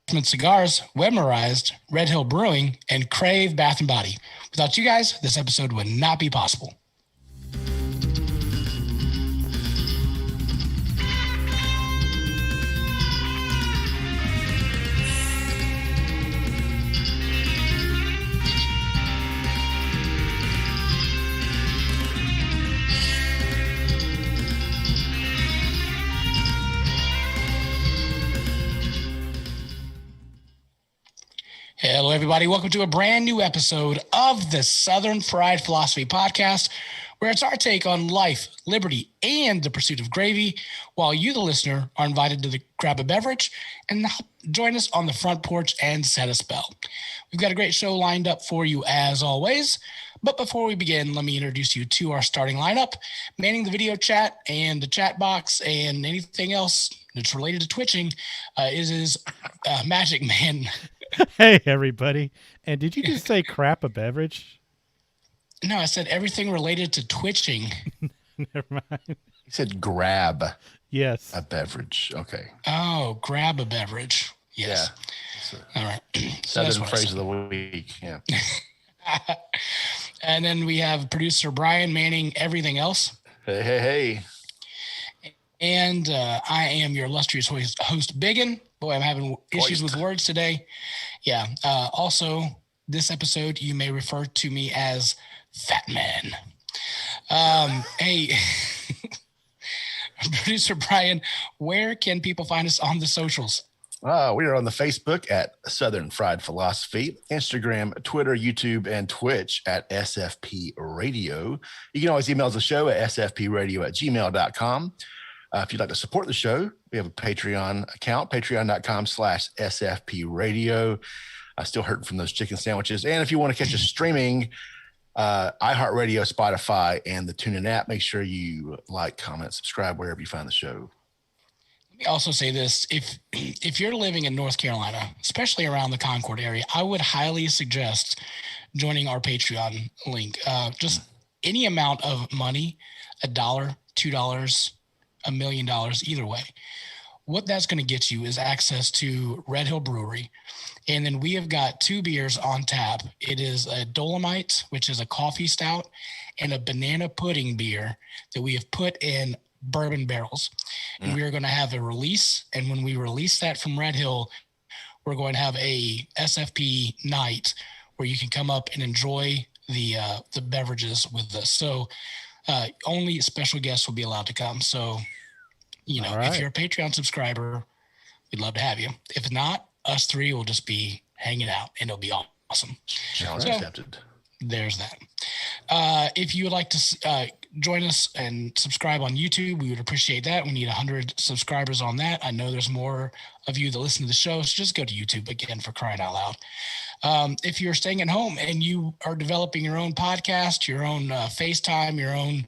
Cigars, Webmerized, Red Hill Brewing, and Crave Bath & Body. Without you guys, this episode would not be possible. Hello, everybody. Welcome to a brand new episode of the Southern Fried Philosophy Podcast, where it's our take on life, liberty, and the pursuit of gravy, while you, the listener, are invited to grab a beverage and join us on the front porch and set a spell. We've got a great show lined up for you as always. But before we begin, let me introduce you to our starting lineup. Manning the video chat and the chat box and anything else that's related to twitching is Magic Man. Hey, everybody. And did you just say crap a beverage? No, I said everything related to twitching. Never mind. He said grab Yes. a beverage. Okay. Oh, grab a beverage. Yes. Yeah. All right. Southern phrase of the week. Yeah. And then we have producer Brian manning everything else. Hey. And I am your illustrious host, Biggin. Boy, I'm having issues with words today. Yeah. Also, this episode, you may refer to me as Fat Man. Hey, producer Brian, where can people find us on the socials? We are on the Facebook at Southern Fried Philosophy, Instagram, Twitter, YouTube, and Twitch at SFP Radio. You can always email us the show at sfpradio@gmail.com. If you'd like to support the show, we have a Patreon account, patreon.com/SFP Radio. I'm still hurting from those chicken sandwiches. And if you want to catch us streaming, iHeartRadio, Spotify, and the TuneIn app, make sure you like, comment, subscribe wherever you find the show. Let me also say this. If you're living in North Carolina, especially around the Concord area, I would highly suggest joining our Patreon link. Just any amount of money, $1, $2, $1 million, either way. What that's going to get you is access to Red Hill Brewery. And then we have got 2 beers on tap. It is a Dolomite, which is a coffee stout, and a banana pudding beer that we have put in bourbon barrels. And we are going to have a release. And when we release that from Red Hill, we're going to have a SFP night where you can come up and enjoy the beverages with us. So only special guests will be allowed to come. So, If you're a Patreon subscriber, we'd love to have you. If not, us 3 will just be hanging out, and it'll be awesome. Challenge accepted. There's that. If you would like to join us and subscribe on YouTube, we would appreciate that. We need 100 subscribers on that. I know there's more of you that listen to the show, so just go to YouTube again, for crying out loud. If you're staying at home and you are developing your own podcast, your own FaceTime, your own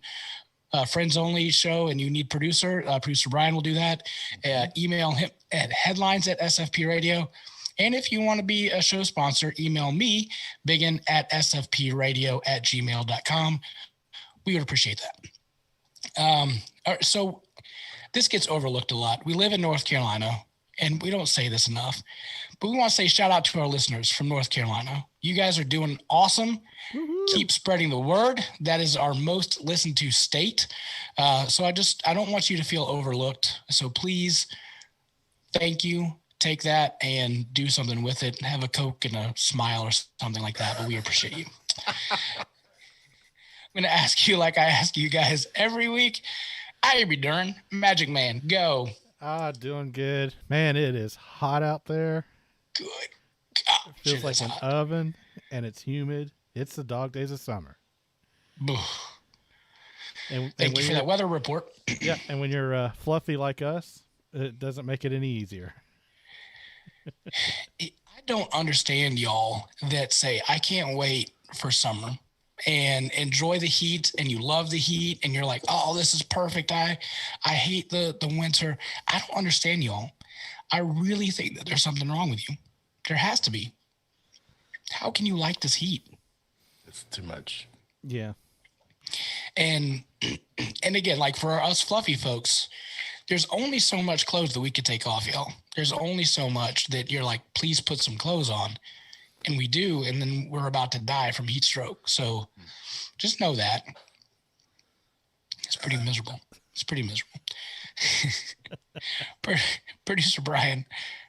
friends only show, and you need producer Brian will do that. Email him at headlines@SFP Radio. And if you want to be a show sponsor, email me, biggin at sfpradio@gmail.com. We would appreciate that. So this gets overlooked a lot. We live in North Carolina, and we don't say this enough, but we want to say shout out to our listeners from North Carolina. You guys are doing awesome. Woo-hoo. Keep spreading the word. That is our most listened to state. So I don't want you to feel overlooked. So please, thank you. Take that and do something with it. Have a Coke and a smile or something like that. But we appreciate you. I'm going to ask you like I ask you guys every week. How you be doing? Magic Man, go. Doing good. Man, it is hot out there. Good. God, it feels like an oven, and it's humid. It's the dog days of summer. Thank you for that weather report. Yeah, and when you're fluffy like us, it doesn't make it any easier. I don't understand y'all that say, I can't wait for summer and enjoy the heat, and you love the heat, and you're like, oh, this is perfect. I hate the winter. I don't understand y'all. I really think that there's something wrong with you. There has to be. How can you like this heat? It's too much. Yeah. And again, like for us fluffy folks, there's only so much clothes that we could take off, y'all. There's only so much that you're like, please put some clothes on. And we do, and then we're about to die from heat stroke. So just know that. It's pretty miserable. It's pretty miserable. Producer Brian,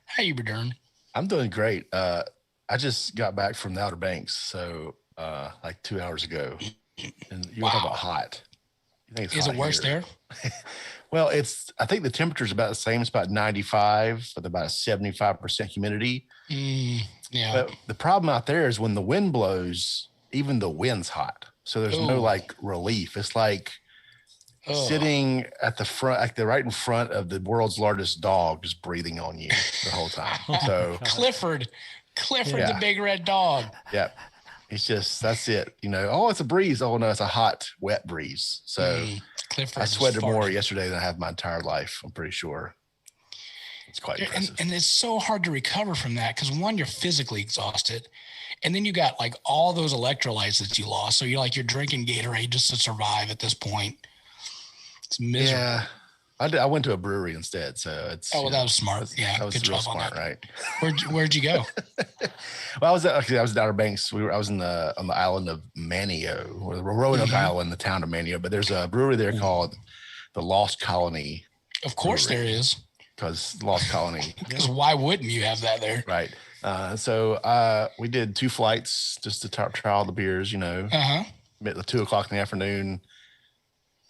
how you been doing? I'm doing great. I just got back from the Outer Banks, so like 2 hours ago. And you were talking about hot. You think it's Is hot it worse here? there? Well, I think the temperature is about the same. It's about 95 with about 75% humidity. Yeah. But the problem out there is when the wind blows, even the wind's hot. So there's no like relief. It's like sitting at the front, like right in front of the world's largest dog, just breathing on you the whole time. So Clifford, the big red dog. Yeah. It's just, that's it. You know, oh, it's a breeze. Oh, no, it's a hot, wet breeze. So I sweated more yesterday than I have my entire life. I'm pretty sure. It's quite impressive. And it's so hard to recover from that because, one, you're physically exhausted. And then you got like all those electrolytes that you lost. So you're drinking Gatorade just to survive at this point. It's miserable. Yeah. I went to a brewery instead, so it's. Oh, well, that was smart. Yeah, that was good real job smart, on that. right? Where'd you go? Well, I was in the Outer Banks. I was on the island of Manio, or the Roanoke Island, the town of Manio. But there's a brewery there called the Lost Colony. Of course, there is. Because Lost Colony. Because why wouldn't you have that there? Right. So we did 2 flights just to try all the beers. You know, at 2:00 in the afternoon.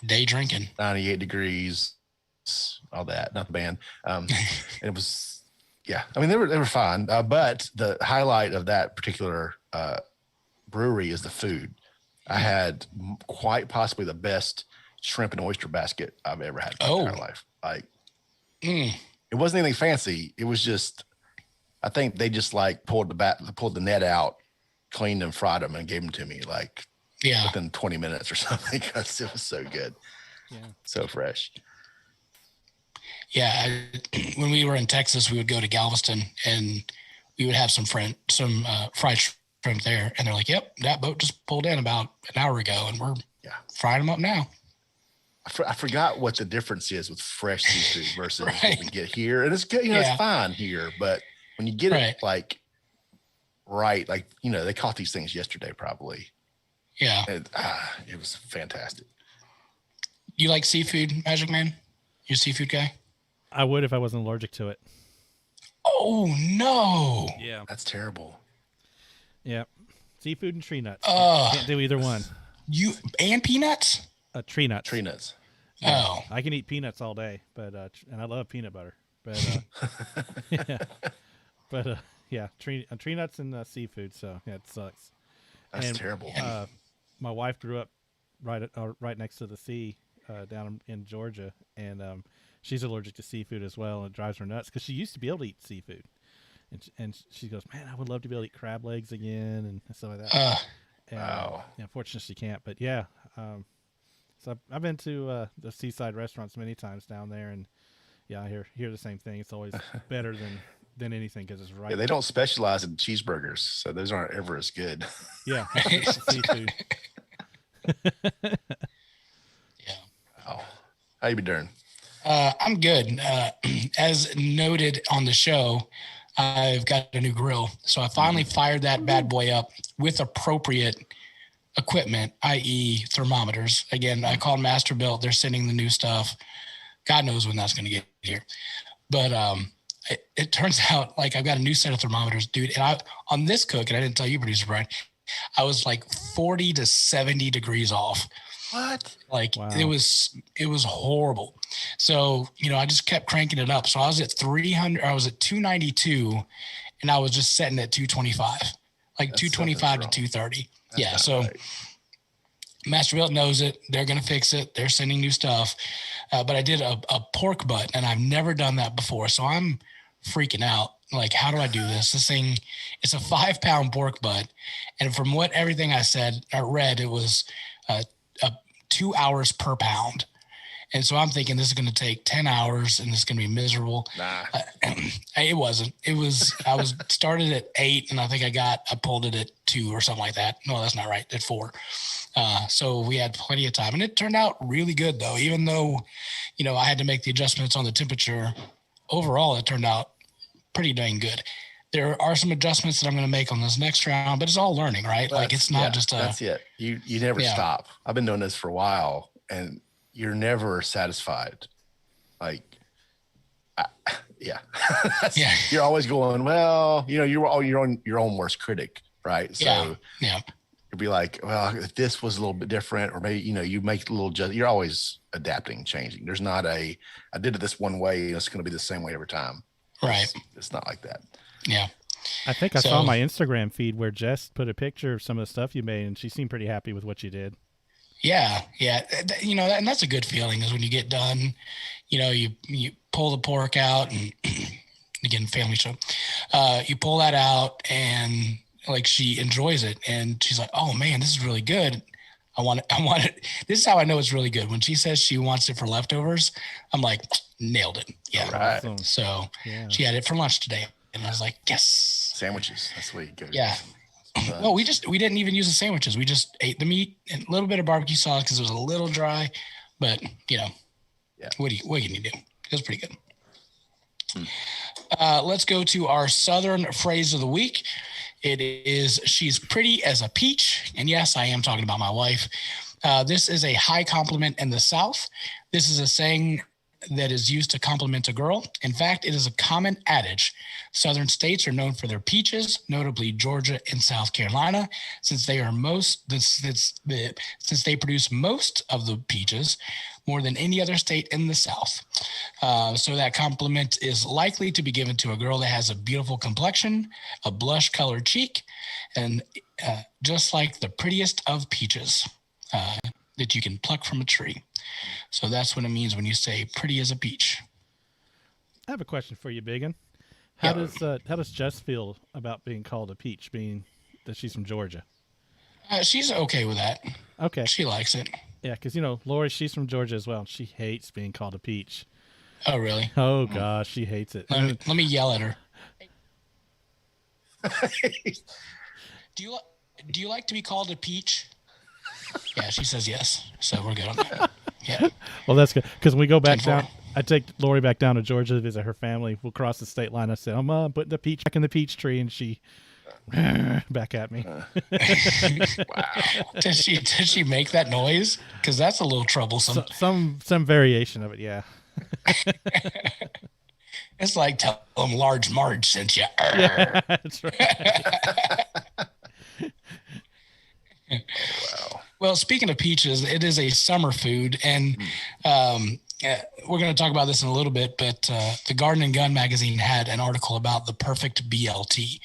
Day drinking. 98 degrees. All that, not the band. It was, yeah. I mean, they were fine. But the highlight of that particular brewery is the food. I had quite possibly the best shrimp and oyster basket I've ever had in my entire life. Like, it wasn't anything fancy. It was just, I think they just like pulled the net out, cleaned them, fried them, and gave them to me like within 20 minutes or something because it was so good. Yeah, so fresh. Yeah, when we were in Texas, we would go to Galveston and we would have some fried shrimp there. And they're like, yep, that boat just pulled in about an hour ago and we're frying them up now. I forgot what the difference is with fresh seafood versus what we get here. And it's good, you know, it's fine here, but when you get it like, you know, they caught these things yesterday probably. Yeah. It was fantastic. You like seafood, Magic Man? You a seafood guy? I would if I wasn't allergic to it. Oh, no. Yeah. That's terrible. Yeah. Seafood and tree nuts. Can't do either one. And peanuts? Tree nuts. Tree nuts. Yeah. Oh. I can eat peanuts all day, but and I love peanut butter. But yeah. Tree nuts and seafood, so yeah, it sucks. That's terrible. My wife grew up right next to the sea down in Georgia, and she's allergic to seafood as well, and it drives her nuts because she used to be able to eat seafood, and she goes, "Man, I would love to be able to eat crab legs again and stuff like that." Wow. Yeah, unfortunately, she can't. But yeah, so I've been to the seaside restaurants many times down there, and yeah, I hear the same thing. It's always better than anything because it's right. Yeah, they don't specialize in cheeseburgers, so those aren't ever as good. Yeah, seafood. Yeah. Oh, how you been doing? I'm good. As noted on the show, I've got a new grill. So I finally fired that bad boy up with appropriate equipment, i.e. thermometers. Again, I called Masterbuilt. They're sending the new stuff. God knows when that's going to get here. But it turns out like I've got a new set of thermometers, dude. And on this cook, and I didn't tell you, Producer Brian, I was like 40 to 70 degrees off. What? Like it was horrible. So, you know, I just kept cranking it up. So I was at 300, I was at 292 and I was just setting at 225, like that's 225 to 230. Yeah. So right. Masterbuilt knows it. They're going to fix it. They're sending new stuff. But I did a pork butt and I've never done that before. So I'm freaking out. Like, how do I do this? This thing, it's a 5-pound pork butt. And from what everything I read, it was 2 hours per pound. And so I'm thinking this is going to take 10 hours and this is going to be miserable. Nah. It wasn't. I was started at 8 and I think I pulled it at 2 or something like that. No, that's not right. At 4. So we had plenty of time and it turned out really good though, even though, I had to make the adjustments on the temperature. Overall, it turned out pretty dang good. There are some adjustments that I'm going to make on this next round, but it's all learning, right? Well, like it's not just that's it. You never stop. I've been doing this for a while, and you're never satisfied. Like, you're always going, well, you're your own worst critic, right? So you'll be like, well, if this was a little bit different, or maybe you make a little you're always adapting, changing. There's not I did it this one way and it's going to be the same way every time, right? It's not like that. I think I saw my Instagram feed where Jess put a picture of some of the stuff you made, and she seemed pretty happy with what you did. Yeah. And that's a good feeling, is when you get done, you pull the pork out, and again, family show, you pull that out, and like, she enjoys it, and she's like, oh man, this is really good. I want it. This is how I know it's really good. When she says she wants it for leftovers, I'm like, nailed it. Yeah. Right. Awesome. So she had it for lunch today, and I was like, yes. Sandwiches. That's what you go. Yeah. Well, we didn't even use the sandwiches. We just ate the meat and a little bit of barbecue sauce because it was a little dry, but what do you need to do? It was pretty good. Let's go to our Southern phrase of the week. It is, she's pretty as a peach. And yes, I am talking about my wife. This is a high compliment in the South. This is a saying that is used to compliment a girl. In fact, it is a common adage. Southern states are known for their peaches, notably Georgia and South Carolina, since they produce most of the peaches, more than any other state in the South. So that compliment is likely to be given to a girl that has a beautiful complexion, a blush-colored cheek, and just like the prettiest of peaches that you can pluck from a tree. So that's what it means when you say pretty as a peach. I have a question for you, Biggin. How does Jess feel about being called a peach, being that she's from Georgia? She's okay with that. Okay. She likes it. Yeah, because, Lori, she's from Georgia as well, and she hates being called a peach. Oh, really? Oh, gosh, she hates it. Let me yell at her. Do you like to be called a peach? Yeah, she says yes. So we're good on that. Yeah. Well, that's good. Because when we go back down, I take Lori back down to Georgia to visit her family. We'll cross the state line. I said, I'm putting the peach back in the peach tree, and she back at me. Wow. Does she make that noise? Because that's a little troublesome. Some variation of it, yeah. It's like, tell them Large Marge sent you. Yeah, that's right. Wow. Well, speaking of peaches, it is a summer food, and we're going to talk about this in a little bit, but the Garden and Gun magazine had an article about the perfect BLT.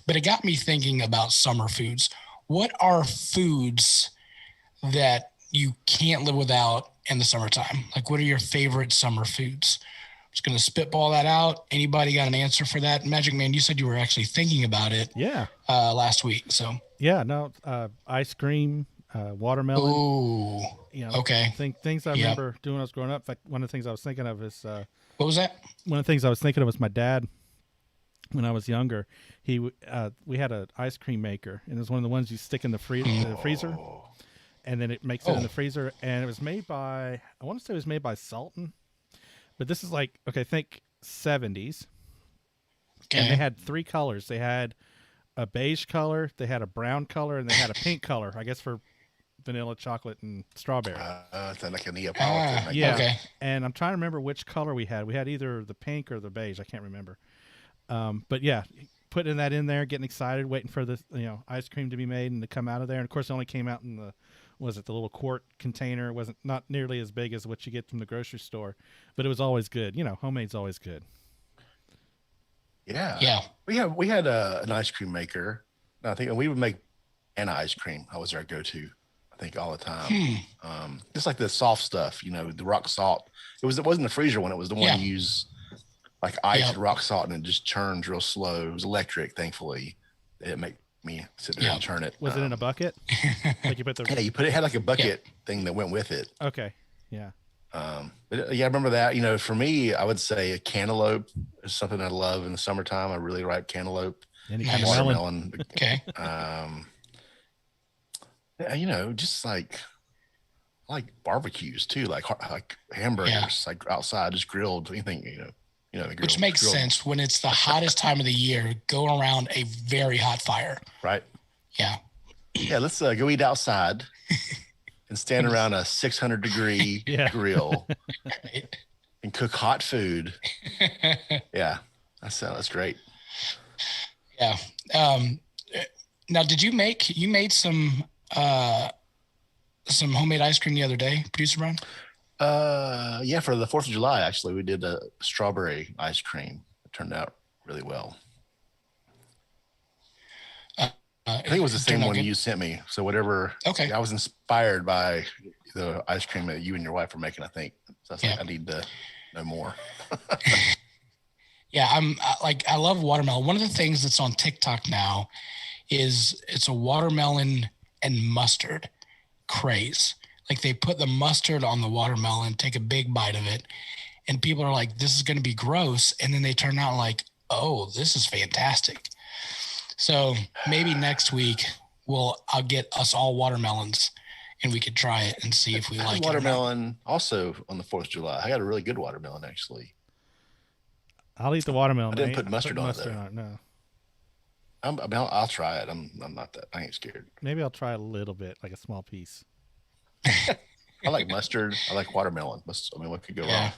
But it got me thinking about summer foods. What are foods that you can't live without in the summertime? Like, what are your favorite summer foods? I'm just going to spitball that out. Anybody got an answer for that? Magic Man, you said you were actually thinking about it last week. So yeah, no, ice cream, watermelon. Ooh, okay. Things I remember doing when I was growing up. In fact, one of the things I was thinking of is what was that? One of the things I was thinking of was my dad. When I was younger, we had an ice cream maker, and it was one of the ones you stick in the freezer, and then it makes it in the freezer. And it was made by, I want to say it was made by Sultan, but this is like, think 70s. Okay. And they had 3 colors. They had a beige color, they had a brown color, and they had a pink color, I guess for vanilla, chocolate, and strawberry. It's like a Neapolitan. Yeah. Okay. And I'm trying to remember which color we had. We had either the pink or the beige. I can't remember. But yeah, putting that in there, getting excited, waiting for the ice cream to be made and to come out of there. And of course, it only came out in the little quart container. It wasn't not nearly as big as what you get from the grocery store, but it was always good. Homemade's always good. Yeah. We had an ice cream maker. I think we would make banana ice cream. That was our go-to, I think, all the time. Just like the soft stuff, the rock salt. It wasn't the freezer one. It was the one you use like ice and rock salt, and it just churns real slow. It was electric, thankfully. It didn't make me sit there and churn it. Was it in a bucket? Like you put it had like a bucket thing that went with it. Okay. Yeah. But I remember that, for me, I would say a cantaloupe is something I love in the summertime. I really like cantaloupe. Any kind of watermelon. Okay. Just like I like barbecues too, like hamburgers, like outside, just grilled. Anything, Which makes sense when it's the hottest time of the year. Go around a very hot fire. Right. Yeah. Yeah. Let's go eat outside and stand around a 600-degree grill and cook hot food. Yeah. That's great. Yeah. Now, did you made some homemade ice cream the other day, Producer Brian? Yeah, for the 4th of July, actually, we did a strawberry ice cream. It turned out really well. I think it was the same one you sent me. So whatever. Okay. I was inspired by the ice cream that you and your wife were making, I think. So I was like, I need to know more. Yeah, I love watermelon. One of the things that's on TikTok now is it's a watermelon and mustard craze. Like they put the mustard on the watermelon, take a big bite of it, and people are like, this is going to be gross. And then they turn out like, oh, this is fantastic. So maybe next week I'll get us all watermelons and we could try it and see if we like watermelon also on the 4th of July. I got a really good watermelon actually. I'll eat the watermelon. I didn't put mustard on it though. No. I'll try it. I'm not that. I ain't scared. Maybe I'll try a little bit, like a small piece. I like mustard. I like watermelon. What could go wrong?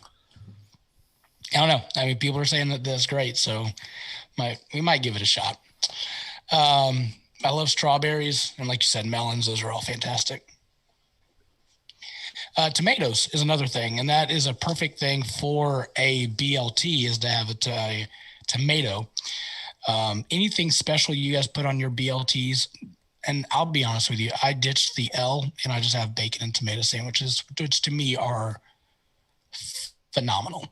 I don't know. I mean, people are saying that that's great, so we might give it a shot. I love strawberries, and like you said, melons. Those are all fantastic. Tomatoes is another thing, and that is a perfect thing for a BLT is to have a tomato. Anything special you guys put on your BLTs? And I'll be honest with you, I ditched the L and I just have bacon and tomato sandwiches, which to me are phenomenal.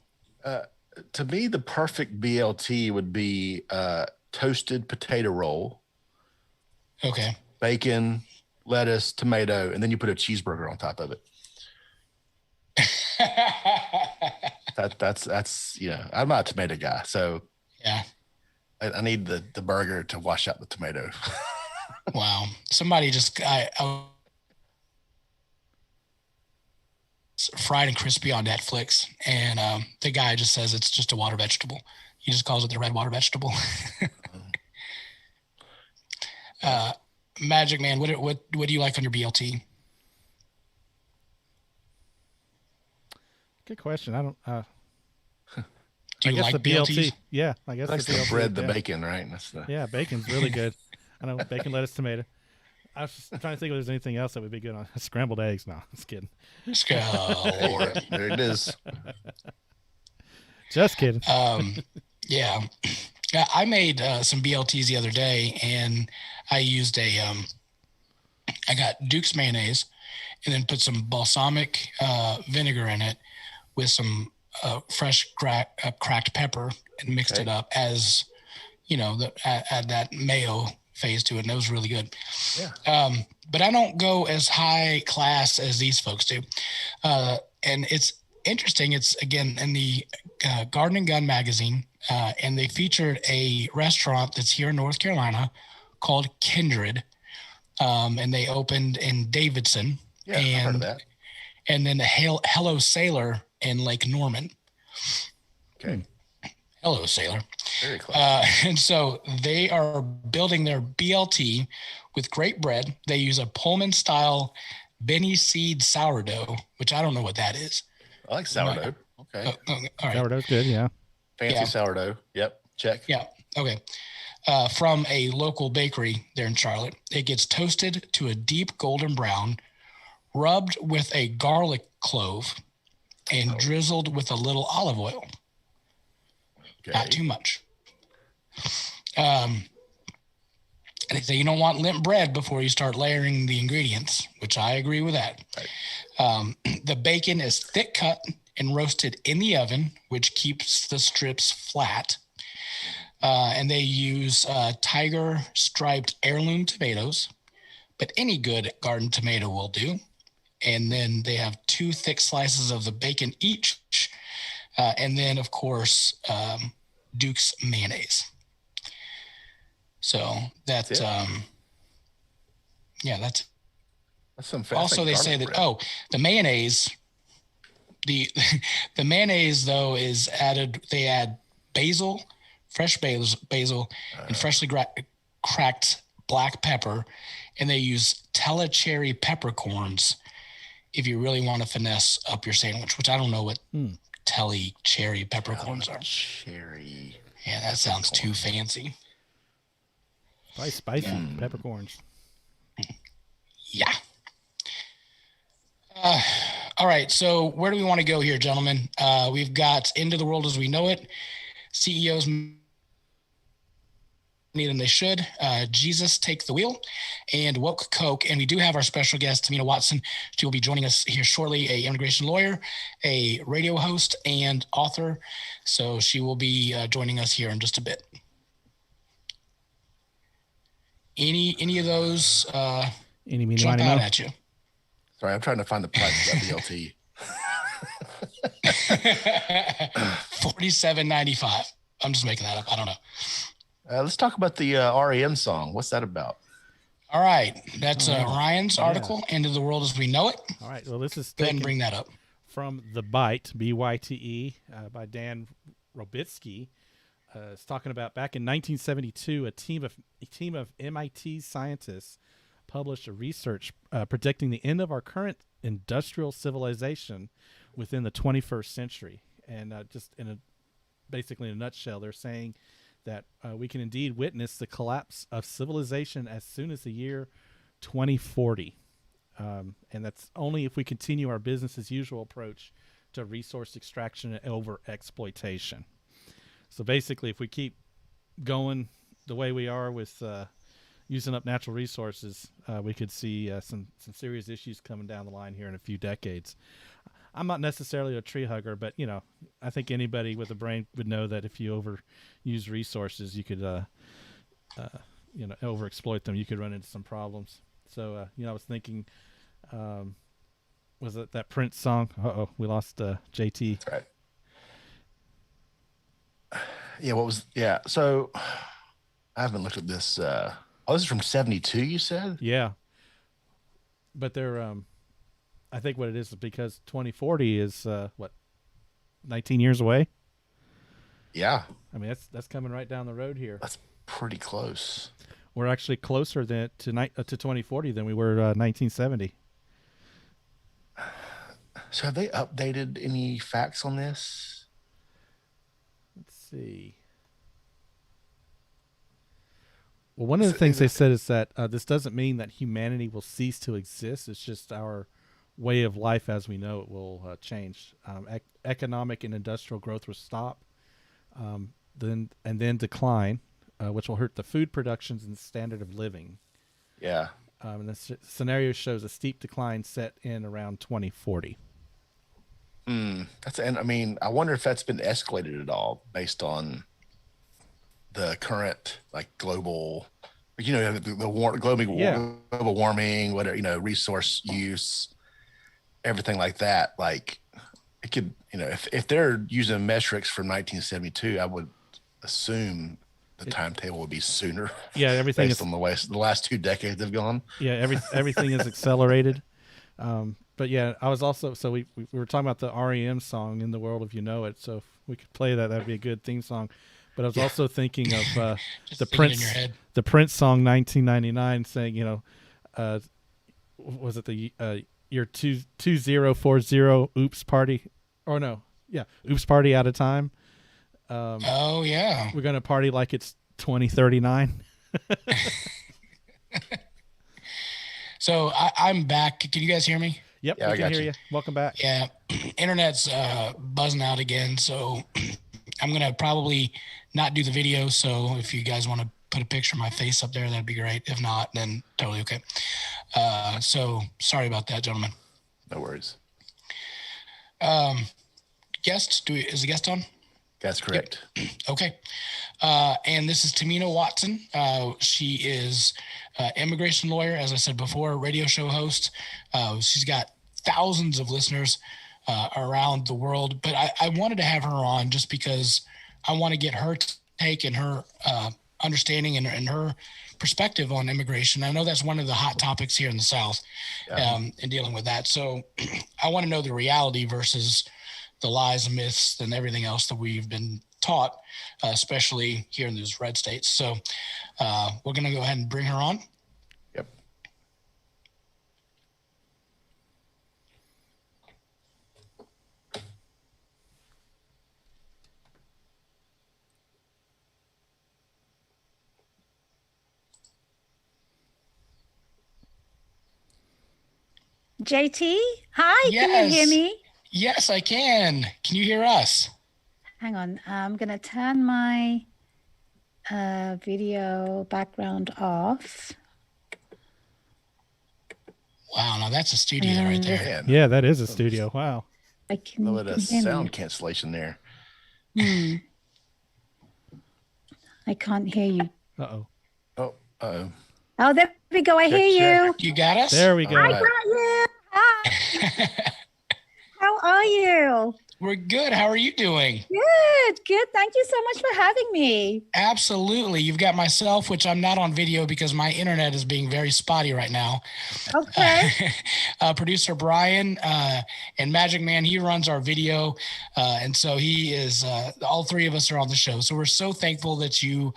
To me, the perfect BLT would be toasted potato roll. Okay. Bacon, lettuce, tomato, and then you put a cheeseburger on top of it. That's I'm not a tomato guy, so yeah, I need the burger to wash out the tomato. Wow, somebody just Fried and Crispy on Netflix, and the guy just says it's just a water vegetable. He just calls it the red water vegetable. Magic Man, what do you like on your BLT? Good question. I don't. Do you like the BLT? Yeah, I guess that's the bread, the bacon, right? Yeah, bacon's really good. I know bacon, lettuce, tomato. I was just trying to think if there's anything else that would be good on scrambled eggs. No, just kidding. Oh, Lord. There it is. Just kidding. Yeah. I made some BLTs the other day, and I used I got Duke's mayonnaise, and then put some balsamic vinegar in it with some fresh cracked pepper, and mixed it up as, add that mayo phase to it, and it was really good. Yeah. But I don't go as high class as these folks do. And it's interesting. It's, again, in the Garden and Gun magazine, and they featured a restaurant that's here in North Carolina called Kindred, and they opened in Davidson. Yeah, I've heard of that. And then the Hello Sailor in Lake Norman. Okay. Hello Sailor. Very close. And so they are building their BLT with great bread. They use a Pullman-style Benny seed sourdough, which I don't know what that is. I like sourdough. Okay. All right. Sourdough's good, yeah. Fancy sourdough. Yep. Check. Yeah. Okay. From a local bakery there in Charlotte. It gets toasted to a deep golden brown, rubbed with a garlic clove, and drizzled with a little olive oil. Okay. Not too much. And they say you don't want limp bread before you start layering the ingredients, which I agree with that. Right. The bacon is thick cut and roasted in the oven, which keeps the strips flat. And they use tiger striped heirloom tomatoes, but any good garden tomato will do. And then they have 2 thick slices of the bacon each. And then, of course, Duke's mayonnaise. So that's That's some Also, they say that bread. the mayonnaise, the the mayonnaise though is added. They add basil, fresh basil, and freshly cracked black pepper, and they use Tella cherry peppercorns. If you really want to finesse up your sandwich, which I don't know what Telly cherry peppercorns are. Cherry. Yeah, that sounds too fancy. Probably spicy peppercorns. Yeah. All right. So where do we want to go here, gentlemen? We've got Into the World as We Know It. CEOs need and they should. Jesus Take the Wheel and Woke Coke. And we do have our special guest, Tamina Watson. She will be joining us here shortly, a immigration lawyer, a radio host, and author. So she will be joining us here in just a bit. Any of those jump out at you? Sorry, I'm trying to find the price of that BLT. $47.95. I'm just making that up. I don't know. Let's talk about the REM song. What's that about? All right. That's Ryan's article, Into the World as We Know It. All right. Well, this is go ahead and bring that up. From The Bite, B-Y-T-E, by Dan Robitsky. It's talking about back in 1972, a team of MIT scientists published a research predicting the end of our current industrial civilization within the 21st century. And basically in a nutshell, they're saying that we can indeed witness the collapse of civilization as soon as the year 2040. And that's only if we continue our business as usual approach to resource extraction and over exploitation. So basically, if we keep going the way we are with using up natural resources, we could see some serious issues coming down the line here in a few decades. I'm not necessarily a tree hugger, but I think anybody with a brain would know that if you overuse resources, you could overexploit them. You could run into some problems. So I was thinking, was it that Prince song? We lost JT. That's right. Yeah. So I haven't looked at this. This is from 72, you said? Yeah. But they're, I think what it is because 2040 is, 19 years away? Yeah. I mean, that's coming right down the road here. That's pretty close. We're actually closer to 2040 than we were 1970. So have they updated any facts on this? Let's see. Well, one of the things they said is that this doesn't mean that humanity will cease to exist. It's just our way of life as we know it will change. Economic and industrial growth will stop, then decline, which will hurt the food productions and standard of living. Yeah. And the scenario shows a steep decline set in around 2040. I wonder if that's been escalated at all based on the current global, global warming, whatever, resource use, everything like that. Like it could, if they're using metrics from 1972, I would assume the timetable would be sooner. Yeah, everything based on the last 2 decades have gone. Yeah, everything is accelerated. But yeah, I was also we were talking about the REM song "In the World If You Know It." So if we could play that, that'd be a good theme song. But I was also thinking of the Prince song "1999," saying, was it the year 2040? Oops, party, or no? Yeah, oops, party out of time. Oh yeah, we're gonna party like it's 2039. So I'm back. Can you guys hear me? Yep, we can hear you. Welcome back. Yeah, internet's buzzing out again, so I'm gonna probably not do the video. So if you guys want to put a picture of my face up there, that'd be great. If not, then totally okay. So sorry about that, gentlemen. No worries. Guest, is the guest on? That's correct. Yep. Okay. And this is Tamina Watson. She is immigration lawyer, as I said before, radio show host. She's got thousands of listeners around the world, but I wanted to have her on just because I want to get her take and her understanding and her perspective on immigration. I know that's one of the hot topics here in the South, in dealing with that. So I want to know the reality versus the lies and myths and everything else that we've been taught, especially here in those red states. So we're going to go ahead and bring her on. Yep. JT, hi, Can you hear me? Yes, I can. Can you hear us? Hang on, I'm going to turn my video background off. Wow, now that's a studio right there. Man. Yeah, that is a studio. Wow. I can, Look at a hear sound me. cancellation there. I can't hear you. Uh-oh. Oh, Oh, there we go. I hear you. You got us? There we go. I got you. Hi. How are you? We're good. How are you doing? Good. Thank you so much for having me. Absolutely. You've got myself, which I'm not on video because my internet is being very spotty right now. Okay. Producer Brian and Magic Man, he runs our video. And so he is, all three of us are on the show. So we're so thankful that you've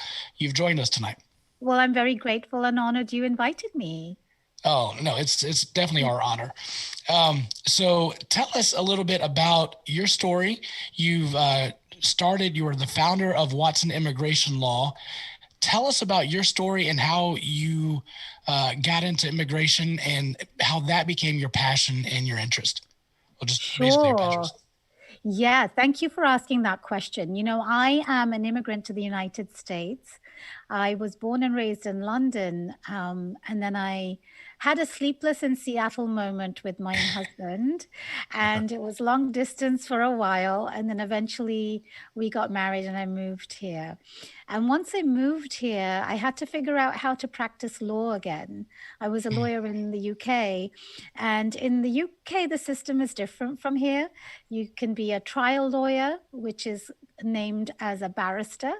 joined us tonight. Well, I'm very grateful and honored you invited me. Oh, no, it's definitely our honor. So tell us a little bit about your story. You've you were the founder of Watson Immigration Law. Tell us about your story and how you got into immigration and how that became your passion and your interest. Well, just basically your passion. Yeah, thank you for asking that question. You know, I am an immigrant to the United States. I was born and raised in London, and then I had a sleepless in Seattle moment with my husband, and it was long distance for a while, and then eventually we got married and I moved here. And once I moved here, I had to figure out how to practice law again. I was a lawyer in the UK, and in the UK, the system is different from here. You can be a trial lawyer, which is named as a barrister,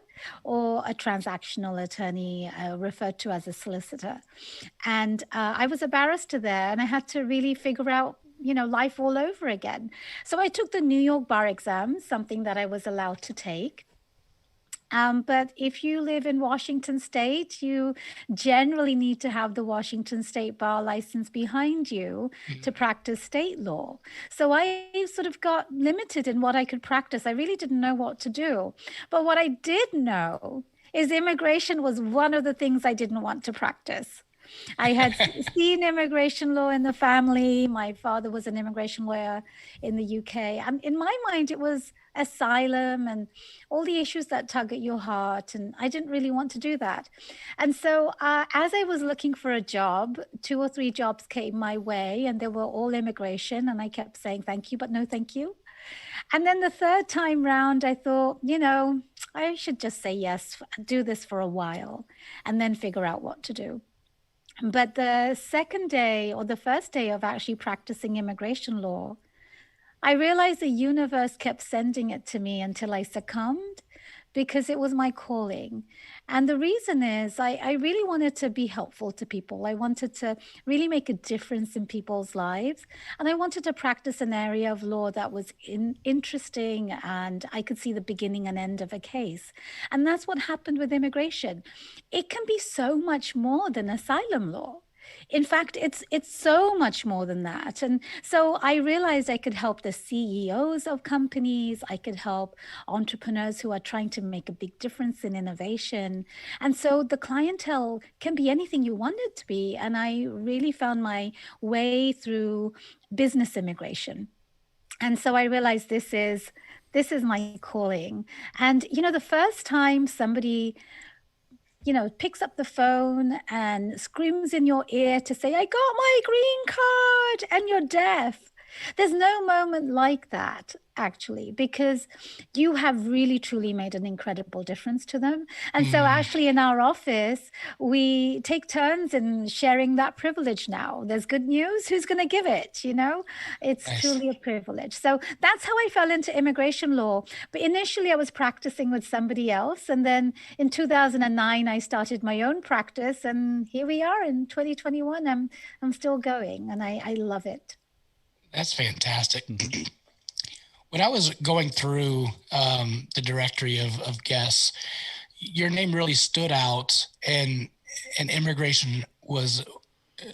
or a transactional attorney, referred to as a solicitor. And I was a barrister there, and I had to really figure out, you know, life all over again. So I took the New York bar exam, something that I was allowed to take. But if you live in Washington State, you generally need to have the Washington State bar license behind you to practice state law. So I sort of got limited in what I could practice. I really didn't know what to do. But what I did know is immigration was one of the things I didn't want to practice. I had seen immigration law in the family. My father was an immigration lawyer in the UK. And in my mind, it was asylum and all the issues that tug at your heart. And I didn't really want to do that. And so as I was looking for a job, 2 or 3 jobs came my way, and they were all immigration. And I kept saying, thank you, but no, thank you. And then the third time round, I thought, you know, I should just say yes, do this for a while, and then figure out what to do. But the second day, or the first day of actually practicing immigration law, I realized the universe kept sending it to me until I succumbed, because it was my calling. And the reason is I really wanted to be helpful to people. I wanted to really make a difference in people's lives. And I wanted to practice an area of law that was interesting, and I could see the beginning and end of a case. And that's what happened with immigration. It can be so much more than asylum law. In fact, it's so much more than that. And so I realized I could help the CEOs of companies. I could help entrepreneurs who are trying to make a big difference in innovation. And so the clientele can be anything you want it to be. And I really found my way through business immigration. And so I realized this is my calling. And, you know, the first time somebody, you know, picks up the phone and screams in your ear to say, I got my green card, and you're deaf, There's no moment like that, actually, because you have really truly made an incredible difference to them. And so actually in our office, we take turns in sharing that privilege now. There's good news, who's going to give it? It's Nice. truly a privilege. So that's how I fell into immigration law. But initially I was practicing with somebody else. And then in 2009, I started my own practice. And here we are in 2021. I'm still going, and I love it. That's fantastic. When I was going through the directory of guests, your name really stood out, and immigration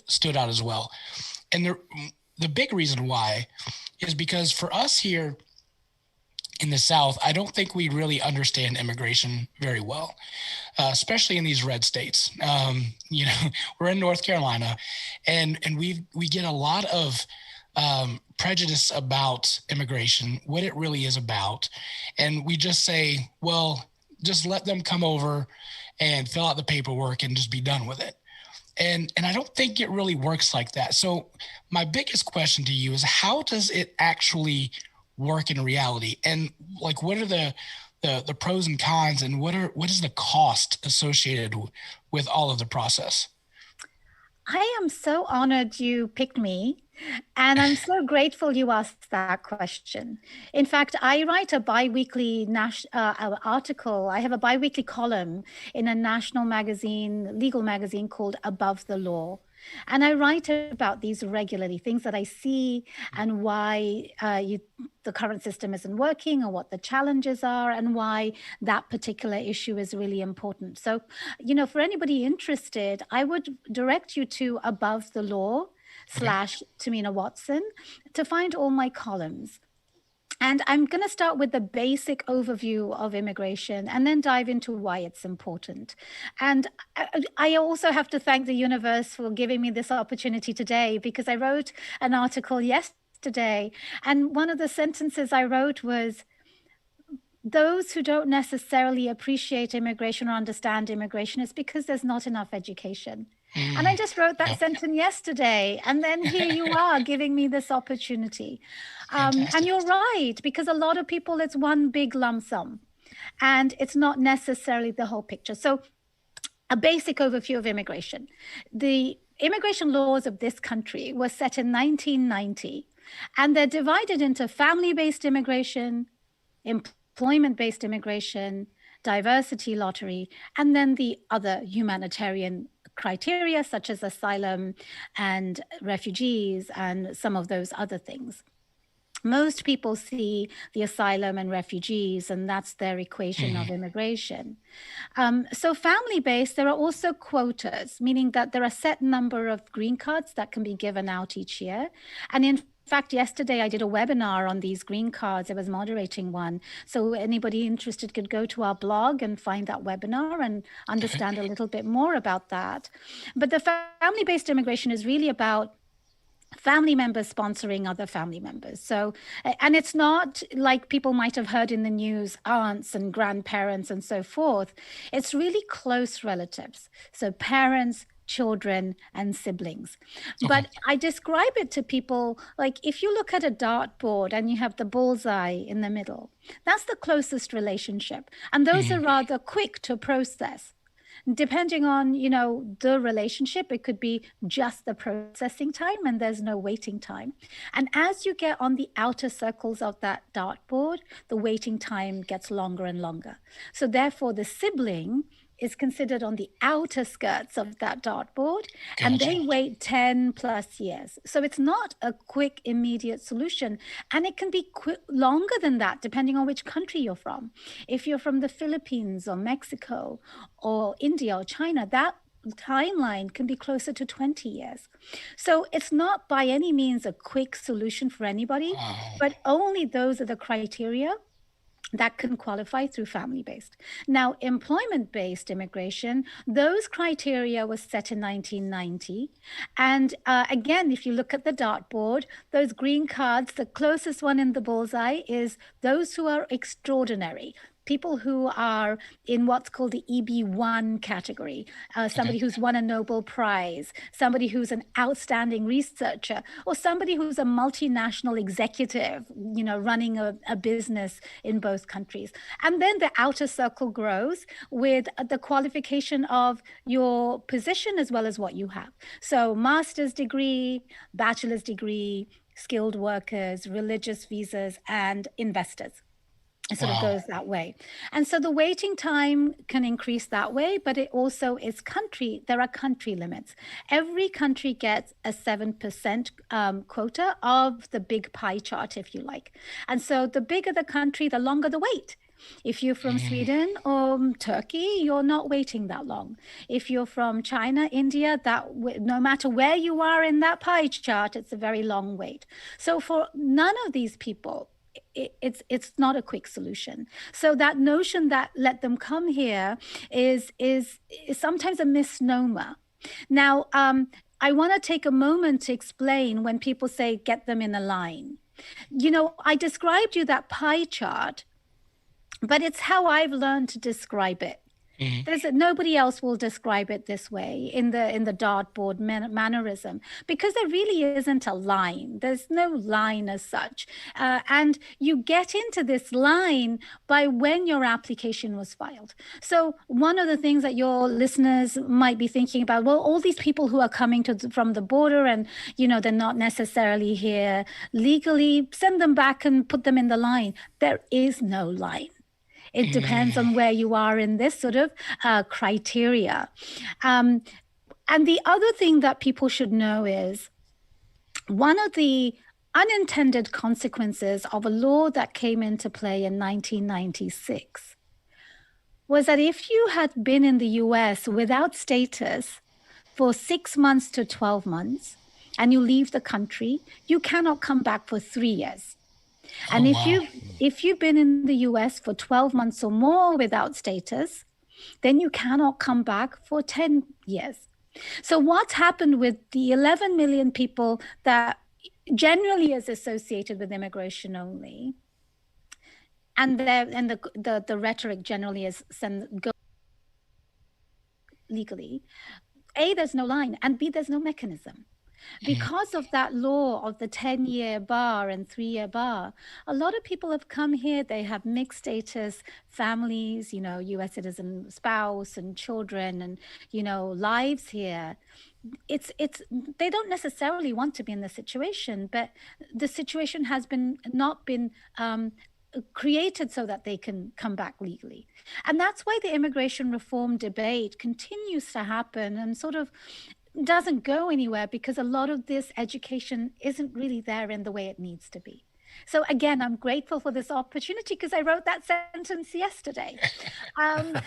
stood out as well. And the big reason why is because for us here in the South, I don't think we really understand immigration very well, especially in these red states. We're in North Carolina, and we get a lot of prejudice about immigration, what it really is about. And we just say, well, just let them come over and fill out the paperwork and just be done with it. And I don't think it really works like that. So my biggest question to you is, how does it actually work in reality? And like, what are the pros and cons, and what is the cost associated with all of the process? I am so honored you picked me, and I'm so grateful you asked that question. In fact, I write a bi-weekly article. I have a bi-weekly column in a national magazine, legal magazine called Above the Law. And I write about these regularly, things that I see and why the current system isn't working, or what the challenges are, and why that particular issue is really important. So, for anybody interested, I would direct you to Above the Law / Tamina Watson to find all my columns. And I'm going to start with the basic overview of immigration and then dive into why it's important. And I also have to thank the universe for giving me this opportunity today, because I wrote an article yesterday, and one of the sentences I wrote was, those who don't necessarily appreciate immigration or understand immigration is because there's not enough education. And I just wrote that sentence yesterday. And then here you are giving me this opportunity. And you're right, because a lot of people, it's one big lump sum, and it's not necessarily the whole picture. So a basic overview of immigration. The immigration laws of this country were set in 1990, and they're divided into family-based immigration, employment-based immigration, diversity lottery, and then the other humanitarian criteria, such as asylum and refugees and some of those other things. Most people see the asylum and refugees, and that's their equation of immigration. So family-based, there are also quotas, meaning that there are a set number of green cards that can be given out each year. And in fact, yesterday I did a webinar on these green cards. I was moderating one. So anybody interested could go to our blog and find that webinar and understand a little bit more about that. But the family-based immigration is really about family members sponsoring other family members. So, and it's not like people might have heard in the news, aunts and grandparents and so forth. It's really close relatives. So parents, children, and siblings. But I describe it to people like, if you look at a dartboard and you have the bullseye in the middle, that's the closest relationship. And those are rather quick to process. Depending on, the relationship, it could be just the processing time and there's no waiting time. And as you get on the outer circles of that dartboard, the waiting time gets longer and longer. So therefore, the sibling is considered on the outer skirts of that dartboard, and they wait 10 plus years. So it's not a quick, immediate solution. And it can be longer than that, depending on which country you're from. If you're from the Philippines or Mexico or India or China, that timeline can be closer to 20 years. So it's not by any means a quick solution for anybody, but only those are the criteria that can qualify through family-based. Now, employment-based immigration, those criteria were set in 1990. And again, if you look at the dartboard, those green cards, the closest one in the bullseye is those who are extraordinary. people who are in what's called the EB1 category, somebody who's won a Nobel Prize, somebody who's an outstanding researcher, or somebody who's a multinational executive, running a business in both countries. And then the outer circle grows with the qualification of your position as well as what you have. So master's degree, bachelor's degree, skilled workers, religious visas, and investors. It sort of goes that way. And so the waiting time can increase that way, but it also is there are country limits. Every country gets a 7% quota of the big pie chart, if you like. And so the bigger the country, the longer the wait. If you're from Sweden or Turkey, you're not waiting that long. If you're from China, India, no matter where you are in that pie chart, it's a very long wait. So for none of these people, it's not a quick solution. So that notion that let them come here is sometimes a misnomer. Now, I want to take a moment to explain when people say get them in a line. I described you that pie chart, but it's how I've learned to describe it. Nobody else will describe it this way in the dartboard mannerism, because there really isn't a line. There's no line as such. And you get into this line by when your application was filed. So one of the things that your listeners might be thinking about, well, all these people who are coming from the border and, they're not necessarily here legally, send them back and put them in the line. There is no line. It depends on where you are in this sort of criteria. And the other thing that people should know is one of the unintended consequences of a law that came into play in 1996 was that if you had been in the US without status for 6 months to 12 months and you leave the country, you cannot come back for 3 years. And if you've been in the US for 12 months or more without status, then you cannot come back for 10 years. So what's happened with the 11 million people that generally is associated with immigration only, and the rhetoric generally is go legally, A, there's no line, and B, there's no mechanism. Because of that law of the 10-year bar and 3-year bar, a lot of people have come here. They have mixed status families, U.S. citizen spouse and children and, lives here. They don't necessarily want to be in the situation, but the situation has not been created so that they can come back legally. And that's why the immigration reform debate continues to happen and sort of doesn't go anywhere, because a lot of this education isn't really there in the way it needs to be. So again, I'm grateful for this opportunity because I wrote that sentence yesterday. And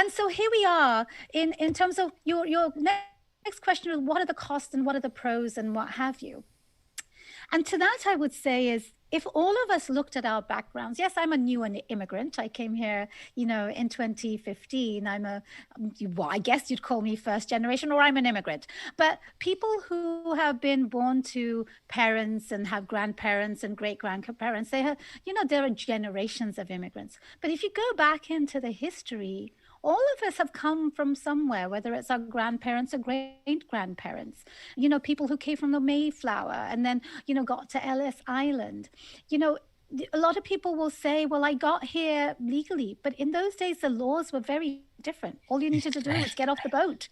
so here we are in terms of your next question is what are the costs and what are the pros and what have you. And to that, I would say is, if all of us looked at our backgrounds, yes, I'm a new immigrant. I came here, in 2015. I guess you'd call me first generation, or I'm an immigrant. But people who have been born to parents and have grandparents and great-grandparents, there are generations of immigrants. But if you go back into the history, all of us have come from somewhere, whether it's our grandparents or great-grandparents, people who came from the Mayflower and then, got to Ellis Island. A lot of people will say, well, I got here legally, but in those days, the laws were very different. All you needed to do was get off the boat.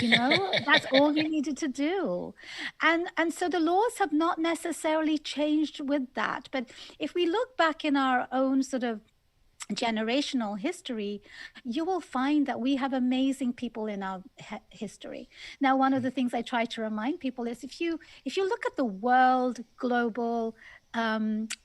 That's all you needed to do. And so the laws have not necessarily changed with that. But if we look back in our own sort of generational history, you will find that we have amazing people in our history. Now, one of the things I try to remind people is if you look at the world global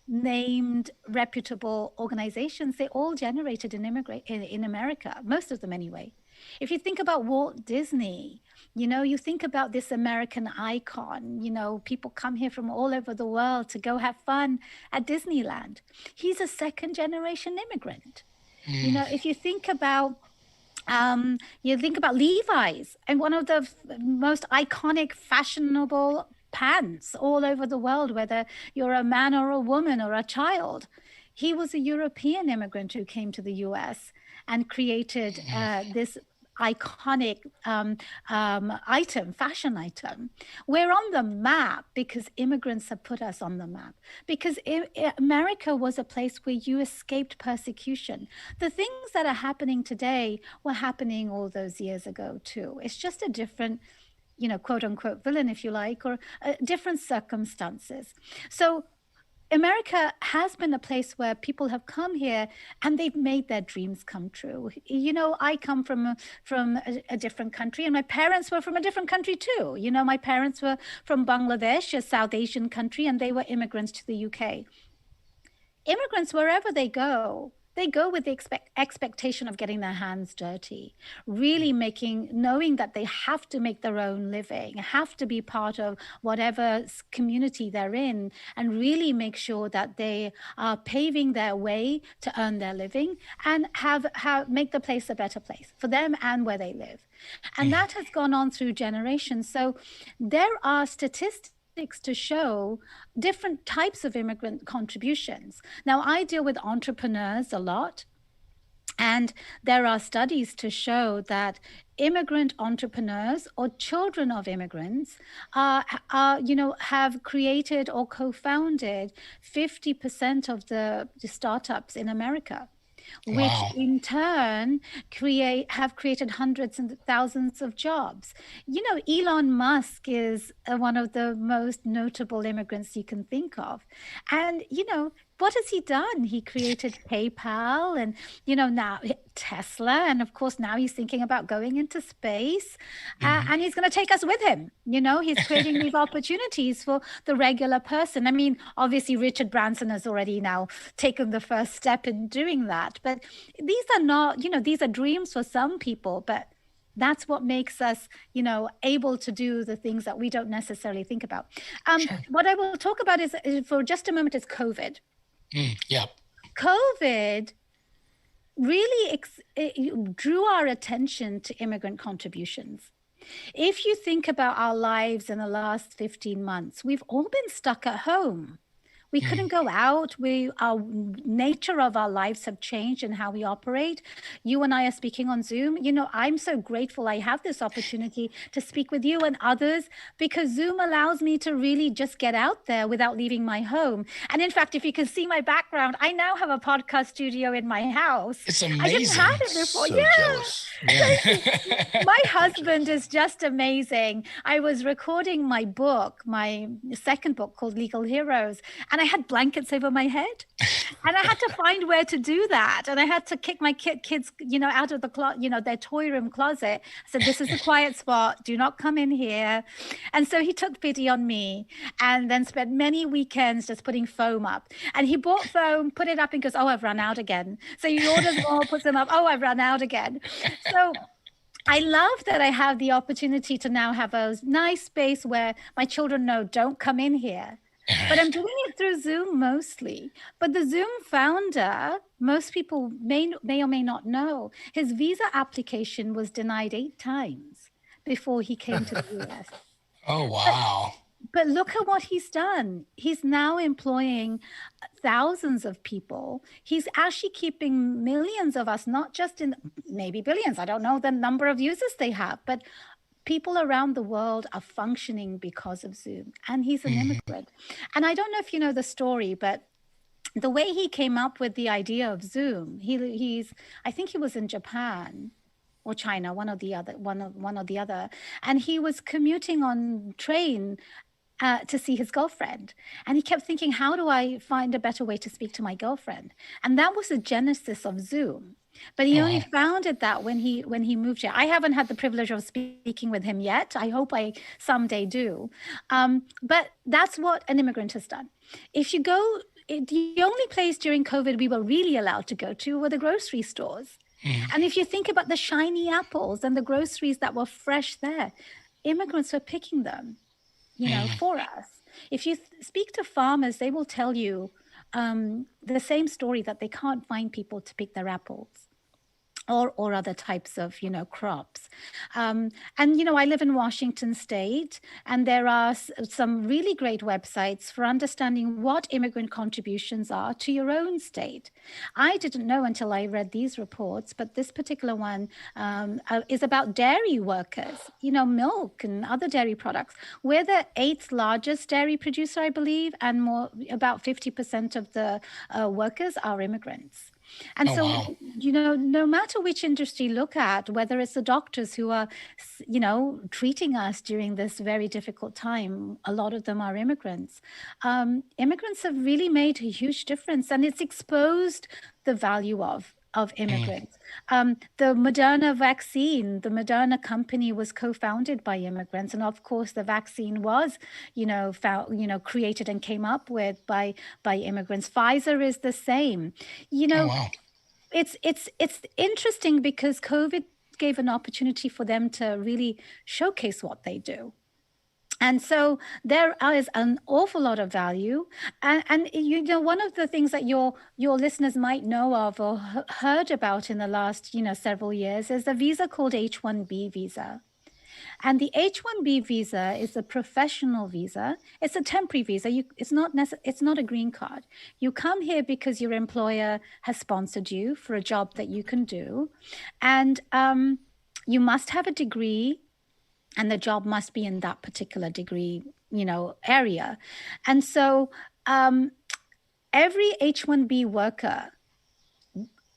named reputable organizations, they all generated in America, most of them anyway. If you think about Walt Disney, you think about this American icon, people come here from all over the world to go have fun at Disneyland. He's a second generation immigrant. If you think about Levi's, and one of the most iconic fashionable pants all over the world, whether you're a man or a woman or a child, He was a European immigrant who came to the US and created this iconic fashion item. We're on the map because immigrants have put us on the map, because America was a place where you escaped persecution. The things that are happening today were happening all those years ago too. It's just a different, quote unquote villain, if you like, or different circumstances. So America has been a place where people have come here and they've made their dreams come true. I come from a different country, and my parents were from a different country too. My parents were from Bangladesh, a South Asian country, and they were immigrants to the UK. Immigrants, wherever they go with the expectation of getting their hands dirty, really knowing that they have to make their own living, have to be part of whatever community they're in, and really make sure that they are paving their way to earn their living and make the place a better place for them and where they live. And that has gone on through generations. So there are statistics to show different types of immigrant contributions. Now, I deal with entrepreneurs a lot, and there are studies to show that immigrant entrepreneurs or children of immigrants have created or co-founded 50% of the startups in America, which in turn have created hundreds and thousands of jobs. Elon Musk is one of the most notable immigrants you can think of. And, what has he done? He created PayPal and, now Tesla. And of course, now he's thinking about going into space and he's going to take us with him. He's creating these opportunities for the regular person. I mean, obviously, Richard Branson has already now taken the first step in doing that. But these are not, these are dreams for some people, but that's what makes us, able to do the things that we don't necessarily think about. Sure. What I will talk about is for just a moment is COVID. COVID really drew our attention to immigrant contributions. If you think about our lives in the last 15 months, we've all been stuck at home. We couldn't go out. Our nature of our lives have changed and how we operate. You and I are speaking on Zoom. I'm so grateful I have this opportunity to speak with you and others, because Zoom allows me to really just get out there without leaving my home. And in fact, if you can see my background, I now have a podcast studio in my house. It's amazing. I didn't have it before. So jealous. My husband is just amazing. I was recording my second book called Legal Heroes, and I had blankets over my head, and I had to find where to do that. And I had to kick my kids, out of the their toy room closet. I said, "This is a quiet spot. Do not come in here." And so he took pity on me, and then spent many weekends just putting foam up. And he bought foam, put it up, and goes, "Oh, I've run out again." So he orders more, puts them up. "Oh, I've run out again." So I love that I have the opportunity to now have a nice space where my children know, don't come in here. But I'm doing it through Zoom mostly. But the Zoom founder, most people may or may not know, his visa application was denied 8 times before he came to the US. Oh, wow. But look at what he's done. He's now employing thousands of people. He's actually keeping millions of us, not just in maybe billions. I don't know the number of users they have, but people around the world are functioning because of Zoom. And he's an immigrant. And I don't know if you know the story, but the way he came up with the idea of Zoom, I think he was in Japan or China, one or the other. And he was commuting on train to see his girlfriend. And he kept thinking, how do I find a better way to speak to my girlfriend? And that was the genesis of Zoom. But he only found it that when he moved here. I haven't had the privilege of speaking with him yet. I hope I someday do. But that's what an immigrant has done. If you go, the only place during COVID we were really allowed to go to were the grocery stores. And if you think about the shiny apples and the groceries that were fresh there, immigrants were picking them, for us. If you speak to farmers, they will tell you the same story, that they can't find people to pick their apples. or other types of, crops. And, I live in Washington State, and there are some really great websites for understanding what immigrant contributions are to your own state. I didn't know until I read these reports, but this particular one is about dairy workers, milk and other dairy products. We're the 8th largest dairy producer, I believe, and about 50% of the workers are immigrants. And Oh, so, wow. no matter which industry you look at, whether it's the doctors who are, treating us during this very difficult time, a lot of them are immigrants. Immigrants have really made a huge difference, and it's exposed the value of immigrants. The Moderna vaccine, the Moderna company was co-founded by immigrants. And of course, the vaccine was, created and came up with by immigrants. Pfizer is the same. Oh, wow. It's interesting because COVID gave an opportunity for them to really showcase what they do. And so there is an awful lot of value. And one of the things that your listeners might know of or heard about in the last, several years is a visa called H-1B visa. And the H-1B visa is a professional visa. It's a temporary visa. It's not a green card. You come here because your employer has sponsored you for a job that you can do. And you must have a degree, and the job must be in that particular degree, area. And so every H-1B worker,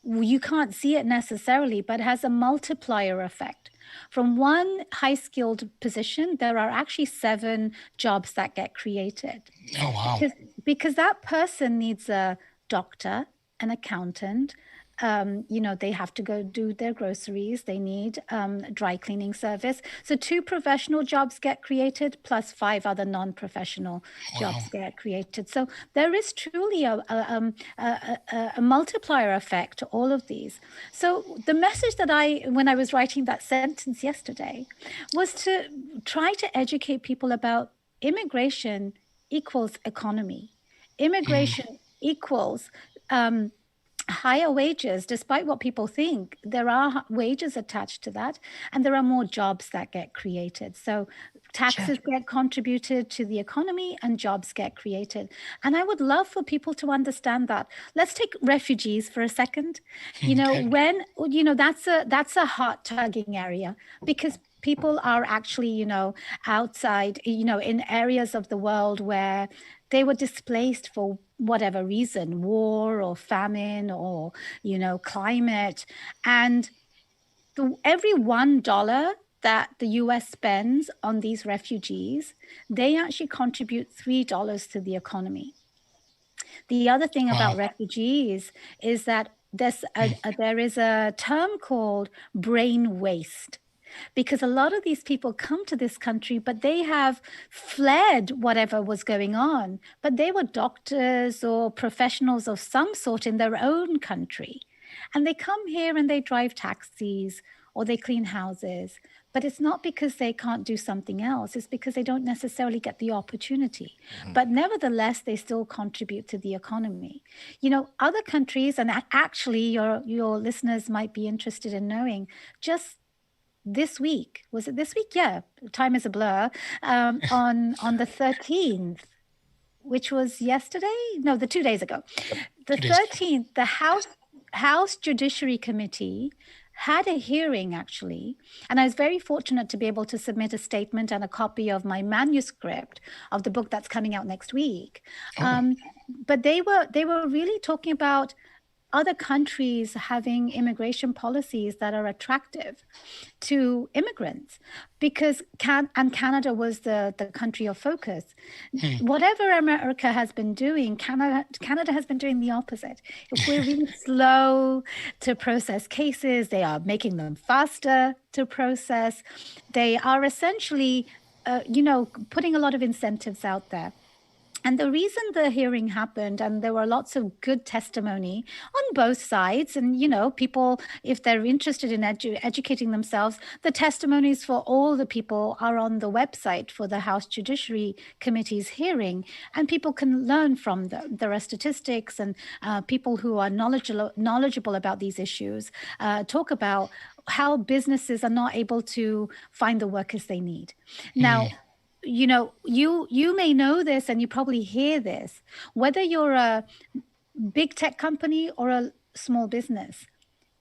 you can't see it necessarily, but has a multiplier effect. From one high-skilled position, there are actually 7 jobs that get created. Oh, wow. Because that person needs a doctor, an accountant, they have to go do their groceries. They need dry cleaning service. So 2 professional jobs get created, plus 5 other non-professional jobs get created. So there is truly a multiplier effect to all of these. So the message that when I was writing that sentence yesterday, was to try to educate people about immigration equals economy. Immigration equals higher wages. Despite what people think, there are wages attached to that, and there are more jobs that get created. So taxes get contributed to the economy and jobs get created. And I would love for people to understand that. Let's take refugees for a second. That's a heart tugging area, because people are actually, outside, in areas of the world where they were displaced for whatever reason, war or famine or, climate. And every $1 that the US spends on these refugees, they actually contribute $3 to the economy. The other thing about refugees is that there is a term called brain waste. Because a lot of these people come to this country, but they have fled whatever was going on. But they were doctors or professionals of some sort in their own country. And they come here and they drive taxis or they clean houses. But it's not because they can't do something else. It's because they don't necessarily get the opportunity. But nevertheless, they still contribute to the economy. Other countries, and actually your listeners might be interested in knowing, just this week, was it this week? Yeah, time is a blur. On the 13th, which was yesterday? No, 2 days ago. The 13th, the House Judiciary Committee had a hearing, actually, and I was very fortunate to be able to submit a statement and a copy of my manuscript of the book that's coming out next week. But they were really talking about other countries having immigration policies that are attractive to immigrants, because Canada was the country of focus. Whatever America has been doing, Canada has been doing the opposite. If we're really slow to process cases, they are making them faster to process. They are essentially, putting a lot of incentives out there. And the reason the hearing happened, and there were lots of good testimony on both sides, and people, if they're interested in educating themselves, the testimonies for all the people are on the website for the House Judiciary Committee's hearing, and people can learn from them. There are statistics, and people who are knowledgeable about these issues talk about how businesses are not able to find the workers they need. Now, you may know this, and you probably hear this, whether you're a big tech company or a small business,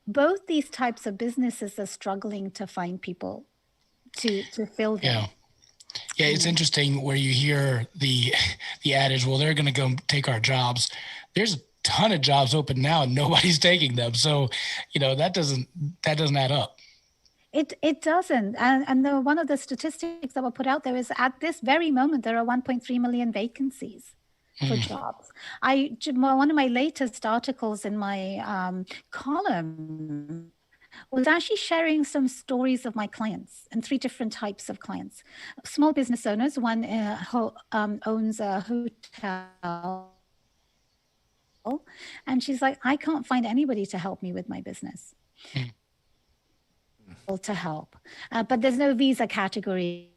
both these types of businesses are struggling to find people to fill them. Yeah, it's interesting where you hear the adage, well, they're going to go take our jobs. There's a ton of jobs open now and nobody's taking them. So, that doesn't add up. It doesn't. And one of the statistics that were put out there is at this very moment, there are 1.3 million vacancies for jobs. One of my latest articles in my column was actually sharing some stories of my clients and 3 different types of clients. Small business owners, one owns a hotel, and she's like, I can't find anybody to help me with my business. To help, but there's no visa category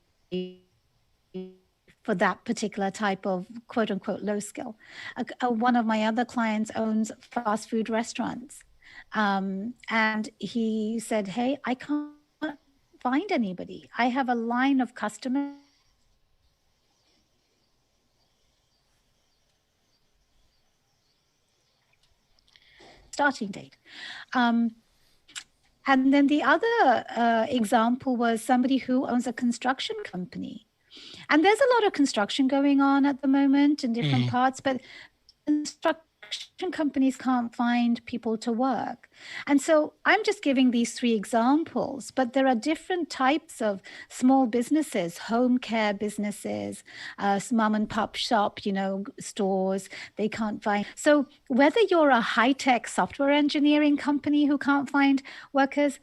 for that particular type of quote unquote low skill. One of my other clients owns fast food restaurants, and he said, hey, I can't find anybody. I have a line of customers starting date. And then the other example was somebody who owns a construction company. And there's a lot of construction going on at the moment in different parts, but construction companies can't find people to work. And so I'm just giving these 3 examples, but there are different types of small businesses, home care businesses, mom and pop shop, stores, they can't find. So whether you're a high-tech software engineering company who can't find workers,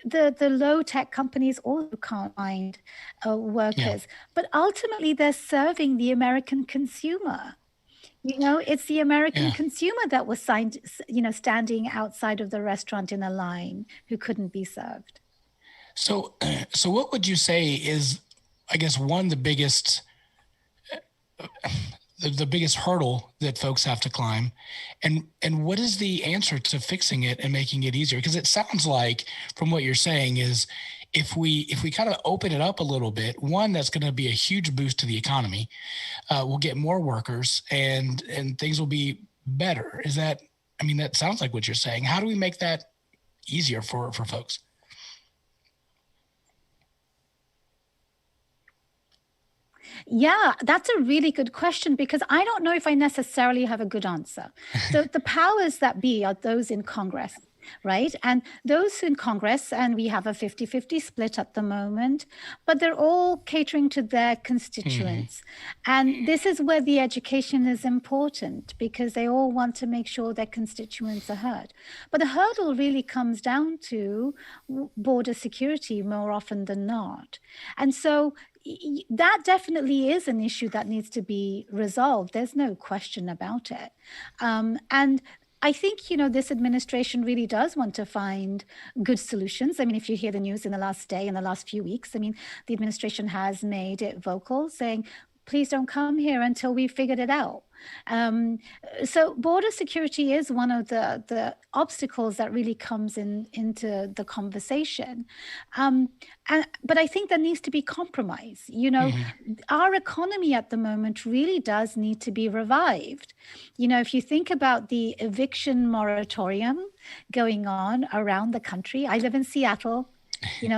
the low-tech companies also can't find workers. But ultimately, they're serving the American consumer. It's the American consumer that was standing outside of the restaurant in a line who couldn't be served. So what would you say is, I guess, the biggest hurdle that folks have to climb, and what is the answer to fixing it and making it easier? Because it sounds like, from what you're saying, is if we kind of open it up a little bit, that's going to be a huge boost to the economy. We'll get more workers and things will be better. That sounds like what you're saying. How do we make that easier for folks? Yeah, that's a really good question, because I don't know if I necessarily have a good answer. The powers that be are those in Congress, right? And those in Congress, and we have a 50-50 split at the moment, but they're all catering to their constituents. And this is where the education is important, because they all want to make sure their constituents are heard. But the hurdle really comes down to border security more often than not. And so that definitely is an issue that needs to be resolved. There's no question about it. And I think, this administration really does want to find good solutions. If you hear the news in the last few weeks, the administration has made it vocal, saying, please don't come here until we've figured it out. So border security is one of the obstacles that really comes into the conversation. But I think there needs to be compromise. Our economy at the moment really does need to be revived. If you think about the eviction moratorium going on around the country, I live in Seattle.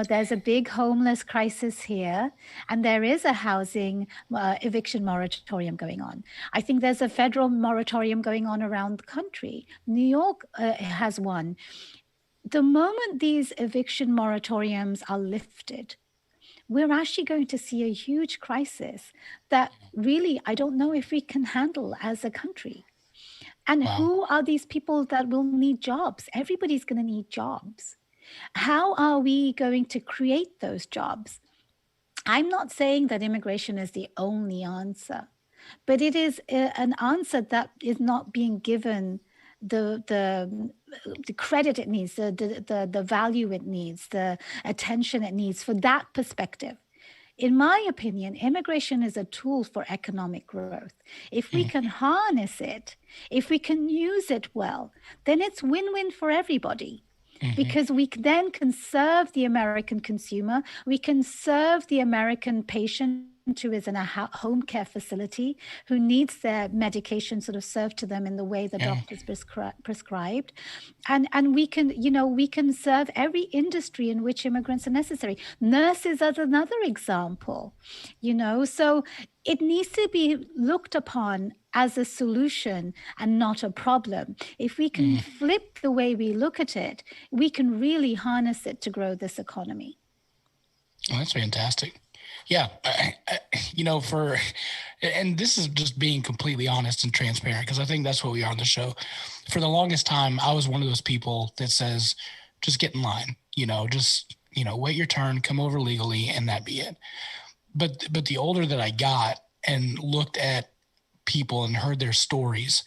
There's a big homeless crisis here, and there is a housing eviction moratorium going on. I think there's a federal moratorium going on around the country. New York has one. The moment these eviction moratoriums are lifted, we're actually going to see a huge crisis that really, I don't know if we can handle as a country. And who are these people that will need jobs? Everybody's going to need jobs. How are we going to create those jobs? I'm not saying that immigration is the only answer, but it is an answer that is not being given the credit it needs, the value it needs, the attention it needs for that perspective. In my opinion, immigration is a tool for economic growth. If we can harness it, if we can use it well, then it's win-win for everybody. Because we then can serve the American consumer, we can serve the American patient who is in a home care facility, who needs their medication sort of served to them in the way the doctors prescribed. And we can, we can serve every industry in which immigrants are necessary. Nurses are another example, so it needs to be looked upon as a solution and not a problem. If we can flip the way we look at it, we can really harness it to grow this economy. Oh, that's fantastic. Yeah. And this is just being completely honest and transparent, because I think that's what we are on the show. For the longest time, I was one of those people that says, just get in line, wait your turn, come over legally, and that be it. But the older that I got and looked at people and heard their stories,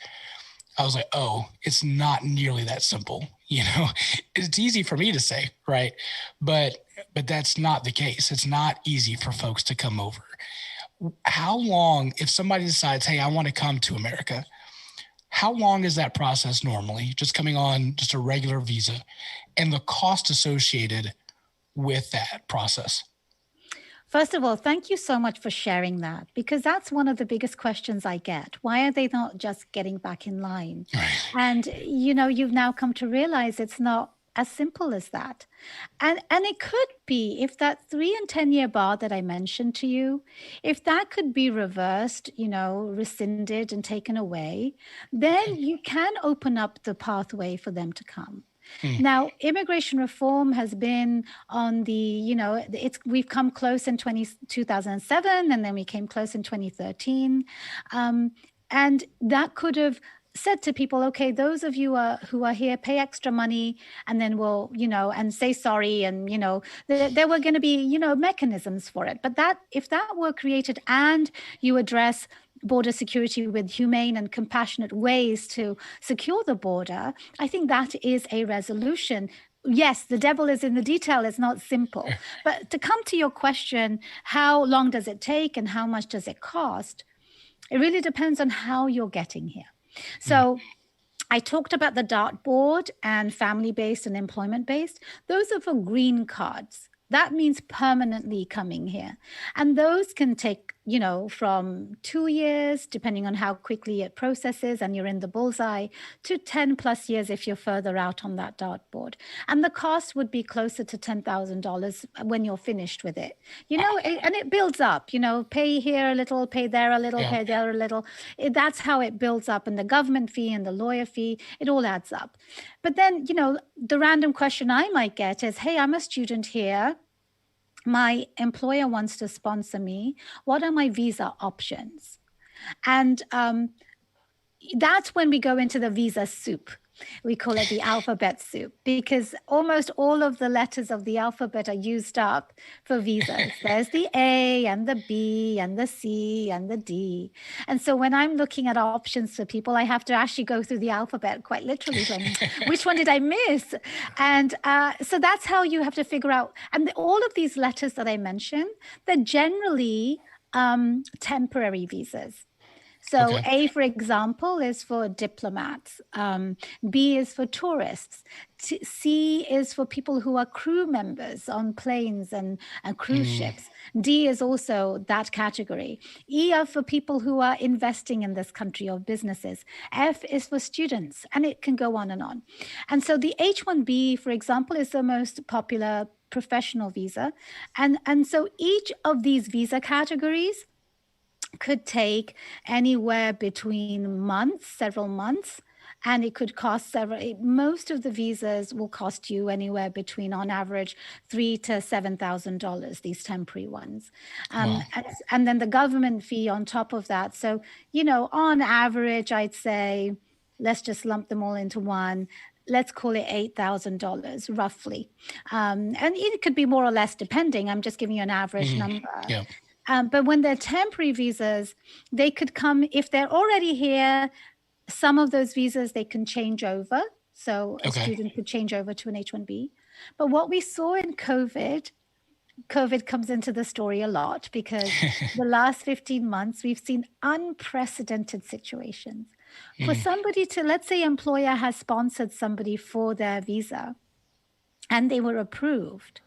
I was like, oh, it's not nearly that simple. It's easy for me to say, right? But that's not the case. It's not easy for folks to come over. How long, if somebody decides, hey, I want to come to America, how long is that process normally, just coming on just a regular visa, and the cost associated with that process? First of all, thank you so much for sharing that, because that's one of the biggest questions I get. Why are they not just getting back in line? Right. And, you've now come to realize it's not as simple as that. And it could be, if that 3 and 10 year bar that I mentioned to you, if that could be reversed, rescinded and taken away, then you can open up the pathway for them to come. Now, immigration reform has been on the, we've come close in 2007, and then we came close in 2013. And that could have said to people, okay, those of you who are here, pay extra money, and then we'll, and say sorry. And, there were going to be, mechanisms for it. But if that were created and you address border security with humane and compassionate ways to secure the border, I think that is a resolution. Yes, the devil is in the detail. It's not simple. But to come to your question, how long does it take and how much does it cost? It really depends on how you're getting here. So I talked about the dartboard and family-based and employment-based. Those are for green cards. That means permanently coming here. And those can take, from 2 years, depending on how quickly it processes and you're in the bullseye, to 10 plus years if you're further out on that dartboard. And the cost would be closer to $10,000 when you're finished with it. And it builds up, pay here a little, pay there a little, pay there a little. That's how it builds up. And the government fee and the lawyer fee, it all adds up. But then, the random question I might get is, hey, I'm a student here. My employer wants to sponsor me. What are my visa options? And that's when we go into the visa soup. We call it the alphabet soup, because almost all of the letters of the alphabet are used up for visas. There's the A and the B and the C and the D. And so when I'm looking at options for people, I have to actually go through the alphabet quite literally. Which one did I miss? And so that's how you have to figure out. And all of these letters that I mentioned, they're generally temporary visas. So A, for example, is for diplomats. B is for tourists. C is for people who are crew members on planes and cruise ships. D is also that category. E are for people who are investing in this country or businesses. F is for students, and it can go on and on. And so the H-1B, for example, is the most popular professional visa. And so each of these visa categories could take anywhere between several months, and it could cost most of the visas will cost you anywhere between, on average, $3,000 to $7,000, these temporary ones. And then the government fee on top of that. So, on average, I'd say, let's just lump them all into one. Let's call it $8,000 roughly. And it could be more or less depending. I'm just giving you an average number. Yeah. But when they're temporary visas, they could come, if they're already here, some of those visas they can change over. So a student could change over to an H-1B. But what we saw in COVID comes into the story a lot, because the last 15 months, we've seen unprecedented situations. For somebody to, let's say employer has sponsored somebody for their visa and they were approved.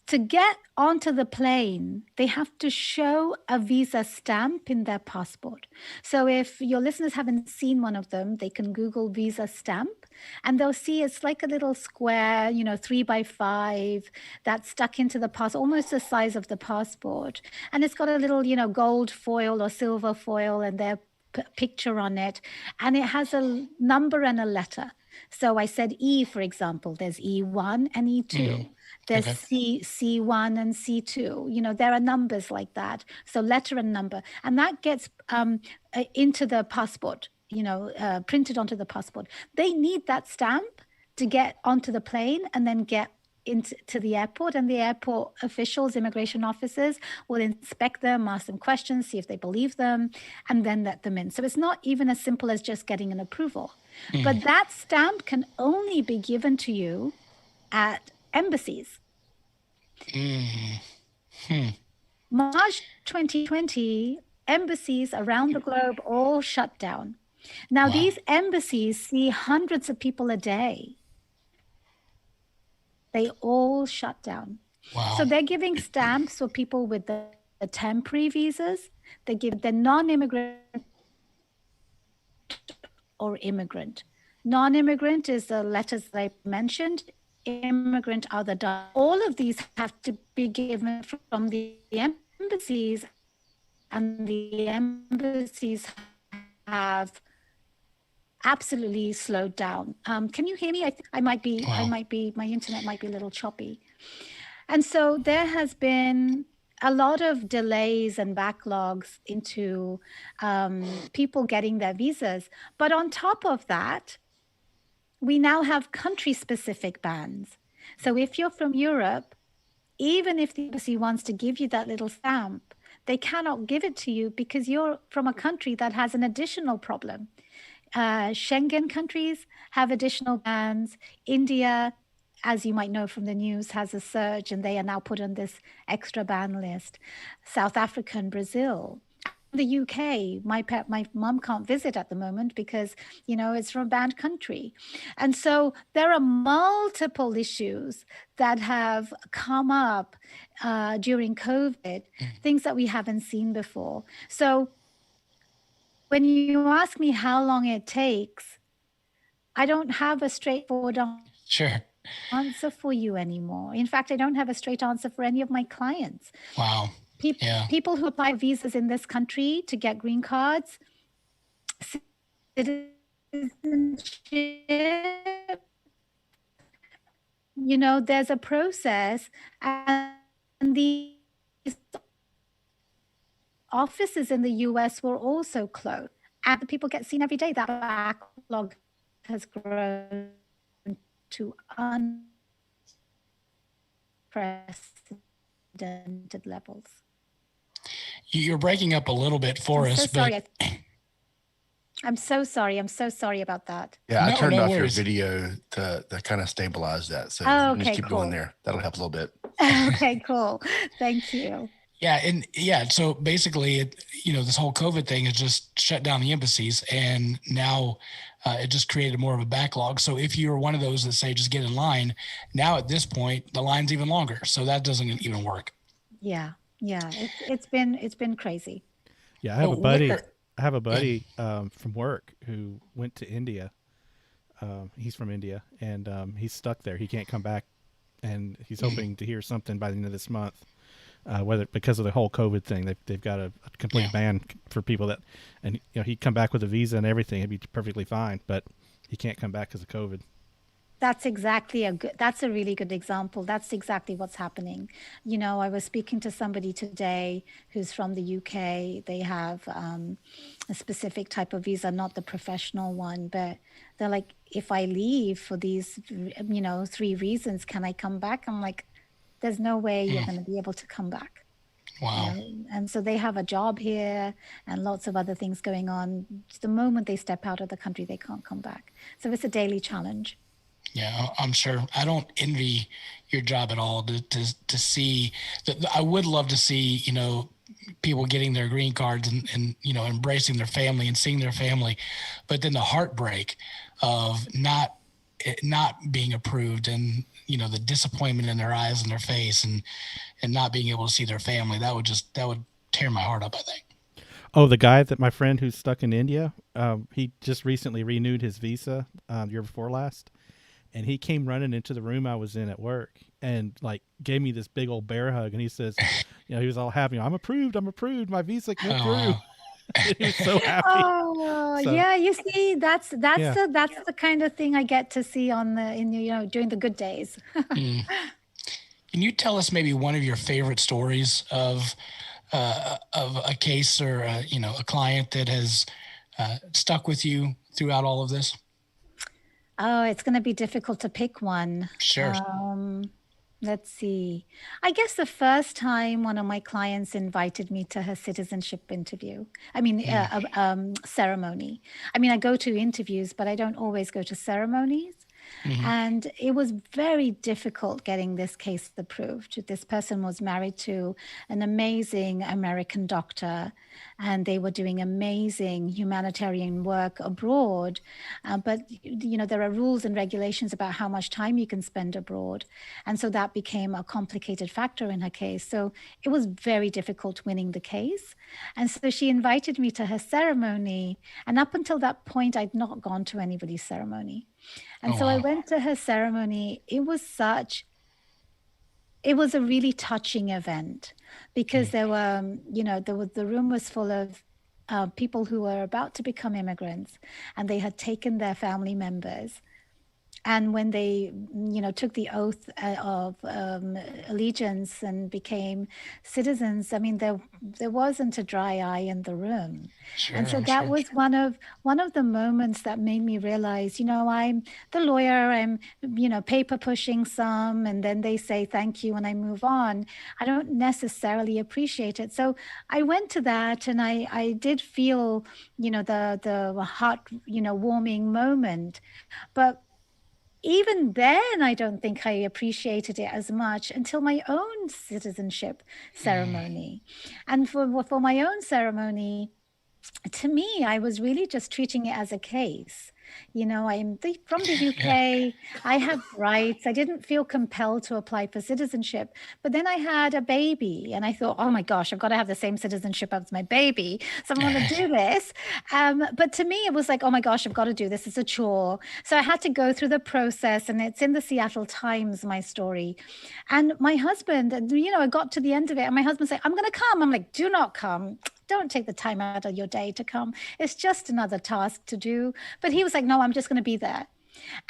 To get onto the plane, they have to show a visa stamp in their passport. So if your listeners haven't seen one of them, they can Google visa stamp and they'll see it's like a little square, 3x5 that's stuck into the passport, almost the size of the passport. And it's got a little, gold foil or silver foil and their picture on it. And it has a number and a letter. So I said E, for example, there's E1 and E2. There's C1 and C2. There are numbers like that. So letter and number. And that gets into the passport, printed onto the passport. They need that stamp to get onto the plane and then get into the airport, and the airport officials, immigration officers, will inspect them, ask them questions, see if they believe them, and then let them in. So it's not even as simple as just getting an approval. But that stamp can only be given to you at embassies. March 2020, embassies around the globe all shut down. Now, these embassies see hundreds of people a day. They all shut down. So they're giving stamps for people with the temporary visas. They're non-immigrant or immigrant. Non-immigrant is the letters that I mentioned. Immigrant are the all of these have to be given from the embassies, and the embassies have absolutely slowed down. Can you hear me? My internet might be a little choppy. And so there has been a lot of delays and backlogs into people getting their visas. But on top of that, we now have country-specific bans. So if you're from Europe, even if the embassy wants to give you that little stamp, they cannot give it to you because you're from a country that has an additional problem. Schengen countries have additional bans. India, as you might know from the news, has a surge, and they are now put on this extra ban list. South Africa and Brazil. The UK, my mom can't visit at the moment because, it's from a banned country. And so there are multiple issues that have come up during COVID, things that we haven't seen before. So when you ask me how long it takes, I don't have a straightforward answer for you anymore. In fact, I don't have a straight answer for any of my clients. Wow. People who apply visas in this country to get green cards, citizenship, there's a process, and these offices in the US were also closed, and the people get seen every day. That backlog has grown to unprecedented levels. You're breaking up a little bit for us. Sorry. I'm so sorry. I'm so sorry about that. Yeah, I turned off your video to kind of stabilize that. So just keep going there. That'll help a little bit. Okay, cool. Thank you. Yeah. So basically, this whole COVID thing has just shut down the embassies, and now it just created more of a backlog. So if you're one of those that say just get in line, now at this point the line's even longer. So that doesn't even work. Yeah. It's been crazy. Yeah, I have a buddy from work who went to India. He's from India, and he's stuck there. He can't come back, and he's hoping to hear something by the end of this month. Whether because of the whole COVID thing, they've got a complete ban for people that, and he'd come back with a visa and everything, it'd be perfectly fine, but he can't come back because of COVID. That's a really good example. That's exactly what's happening. I was speaking to somebody today who's from the UK. They have a specific type of visa, not the professional one, but they're like, if I leave for these, 3 reasons, can I come back? I'm like, there's no way you're going to be able to come back. Wow. And so they have a job here and lots of other things going on. The moment they step out of the country, they can't come back. So it's a daily challenge. Yeah, I'm sure. I don't envy your job at all. To see that, I would love to see people getting their green cards and embracing their family and seeing their family, but then the heartbreak of not being approved, and the disappointment in their eyes and their face, and not being able to see their family, that would tear my heart up, I think. Oh, the guy that my friend who's stuck in India, he just recently renewed his visa year before last, and he came running into the room I was in at work and like gave me this big old bear hug, and he says, he was all happy. I'm approved. My visa went through. Wow. He was so happy. Oh, So, yeah. You see, that's Yeah. the kind of thing I get to see during the good days. Can you tell us maybe one of your favorite stories of a case or a client that has stuck with you throughout all of this? Oh, it's going to be difficult to pick one. Sure. Let's see. I guess the first time one of my clients invited me to her citizenship interview, ceremony. I mean, I go to interviews, but I don't always go to ceremonies. And it was very difficult getting this case approved. This person was married to an amazing American doctor, and they were doing amazing humanitarian work abroad. But, there are rules and regulations about how much time you can spend abroad. And so that became a complicated factor in her case. So it was very difficult winning the case. And so she invited me to her ceremony. And up until that point, I'd not gone to anybody's ceremony. And so I went to her ceremony. It was a really touching event because there were, the room was full of people who were about to become immigrants, and they had taken their family members. And when they, took the oath of allegiance and became citizens, I mean, there wasn't a dry eye in the room. Sure, and so I'm that sure. was one of the moments that made me realize, I'm the lawyer, I'm, paper pushing some, and then they say thank you and I move on. I don't necessarily appreciate it. So I went to that, and I did feel, the heart, warming moment. But even then, I don't think I appreciated it as much until my own citizenship ceremony. And for my own ceremony, to me, I was really just treating it as a case. I'm from the UK. I have rights. I didn't feel compelled to apply for citizenship. But then I had a baby, and I thought, oh my gosh, I've got to have the same citizenship as my baby. So I'm going to do this. But to me, it was like, oh my gosh, I've got to do this. It's a chore. So I had to go through the process, and it's in the Seattle Times, my story. And my husband, I got to the end of it, and my husband said, I'm going to come. I'm like, do not come. Don't take the time out of your day to come. It's just another task to do. But he was like, no, I'm just going to be there.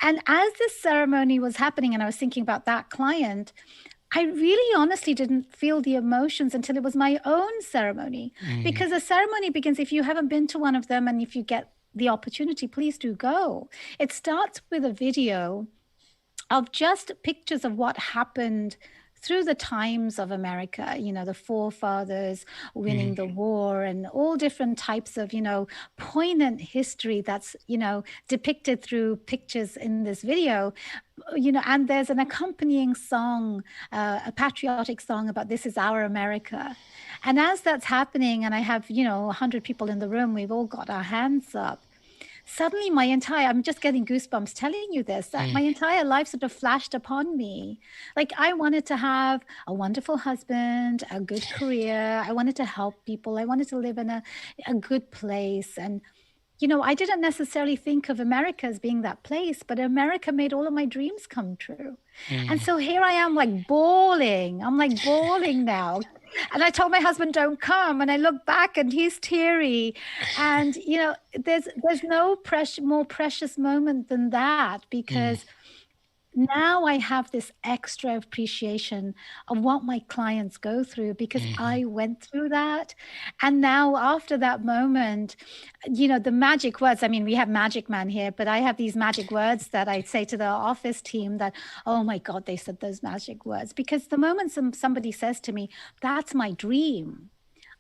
And as this ceremony was happening, and I was thinking about that client, I really honestly didn't feel the emotions until it was my own ceremony. Because a ceremony begins, if you haven't been to one of them, and if you get the opportunity, please do go. It starts with a video of just pictures of what happened through the times of America, the forefathers winning the war, and all different types of, poignant history that's, depicted through pictures in this video, and there's an accompanying song, a patriotic song about this is our America. And as that's happening, and I have, 100 people in the room, we've all got our hands up. Suddenly I'm just getting goosebumps telling you this, that my entire life sort of flashed upon me. Like, I wanted to have a wonderful husband, a good career. I wanted to help people. I wanted to live in a good place. And, I didn't necessarily think of America as being that place, but America made all of my dreams come true. And so here I am, like bawling. I'm like bawling now. And I told my husband, don't come. And I look back, and he's teary. And, there's no more precious moment than that, because now I have this extra appreciation of what my clients go through because I went through that. And now after that moment, the magic words, I mean, we have Magic Man here, but I have these magic words that I say to the office team that, oh my God, they said those magic words. Because the moment somebody says to me, that's my dream,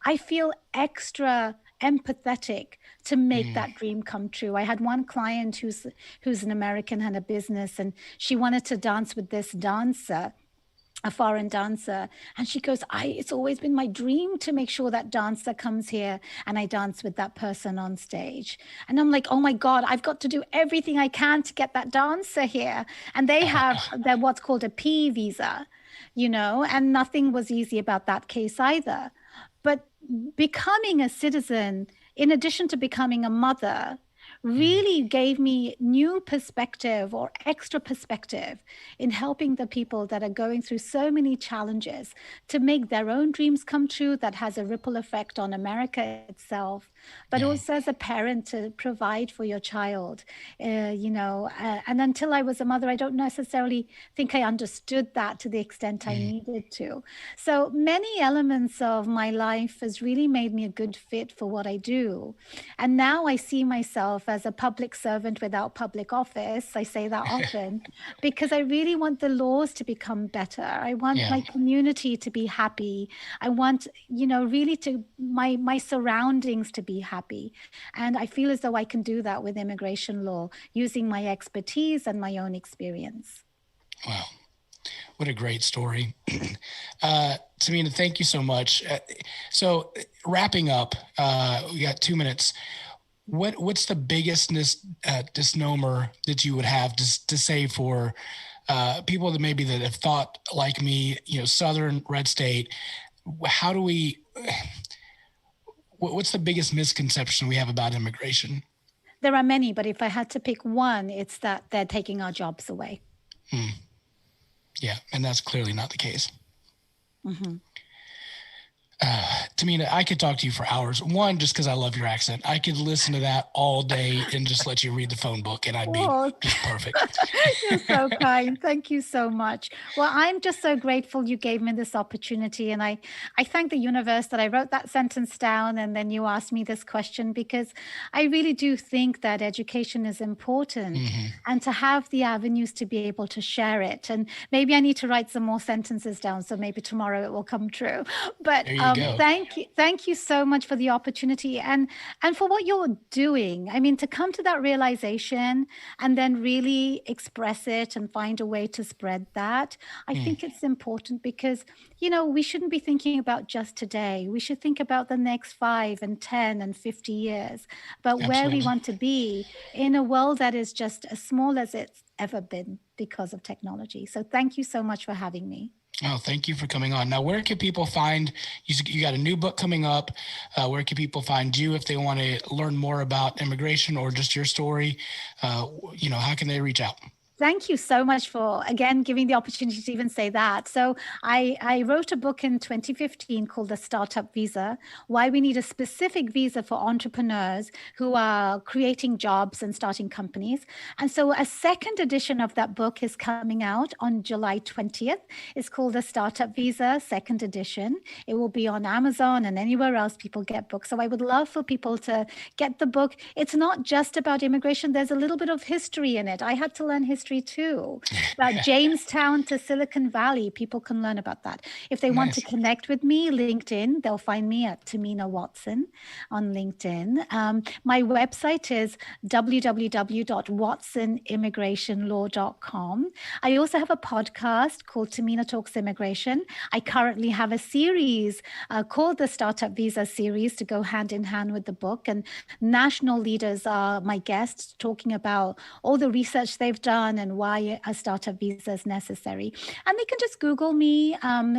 I feel extra empathetic to make that dream come true. I had one client who's an American, had a business, and she wanted to dance with this dancer, a foreign dancer, and she goes, it's always been my dream to make sure that dancer comes here and I dance with that person on stage. And I'm like, oh my God, I've got to do everything I can to get that dancer here. And they have their what's called a P visa, and nothing was easy about that case either. But becoming a citizen, in addition to becoming a mother, really gave me new perspective or extra perspective in helping the people that are going through so many challenges to make their own dreams come true. That has a ripple effect on America itself, but also as a parent to provide for your child, and until I was a mother, I don't necessarily think I understood that to the extent I needed to. So many elements of my life has really made me a good fit for what I do. And now I see myself as a public servant without public office. I say that often because I really want the laws to become better. I want my community to be happy. I want, really to my surroundings to be happy. And I feel as though I can do that with immigration law using my expertise and my own experience. Wow. What a great story. Tamina, thank you so much. So wrapping up, we got 2 minutes. What's the biggest misnomer that you would have to say for people that maybe that have thought like me, Southern red state? How do what's the biggest misconception we have about immigration? There are many, but if I had to pick one, it's that they're taking our jobs away. Yeah, and that's clearly not the case. Tamina, I could talk to you for hours. One, just because I love your accent. I could listen to that all day and just let you read the phone book, and I'd be just perfect. You're so kind. Thank you so much. Well, I'm just so grateful you gave me this opportunity, and I thank the universe that I wrote that sentence down, and then you asked me this question, because I really do think that education is important, and to have the avenues to be able to share it. And maybe I need to write some more sentences down, so maybe tomorrow it will come true. But thank you so much for the opportunity and for what you're doing. I mean, to come to that realization and then really express it and find a way to spread that, I think it's important, because we shouldn't be thinking about just today. We should think about the next 5 and 10 and 50 years, about where we want to be in a world that is just as small as it's ever been because of technology. So thank you so much for having me. Oh, thank you for coming on. Now, where can people find you? Got a new book coming up. Where can people find you if they want to learn more about immigration or just your story? How can they reach out? Thank you so much for, again, giving the opportunity to even say that. So I wrote a book in 2015 called The Startup Visa, why we need a specific visa for entrepreneurs who are creating jobs and starting companies. And so a second edition of that book is coming out on July 20th. It's called The Startup Visa, second edition. It will be on Amazon and anywhere else people get books. So I would love for people to get the book. It's not just about immigration. There's a little bit of history in it. I had to learn history too, about Jamestown to Silicon Valley. People can learn about that. If they want to connect with me, LinkedIn, they'll find me at Tamina Watson on LinkedIn. My website is www.watsonimmigrationlaw.com. I also have a podcast called Tamina Talks Immigration. I currently have a series called the Startup Visa series to go hand in hand with the book, and national leaders are my guests talking about all the research they've done and why a startup visa is necessary. And they can just Google me,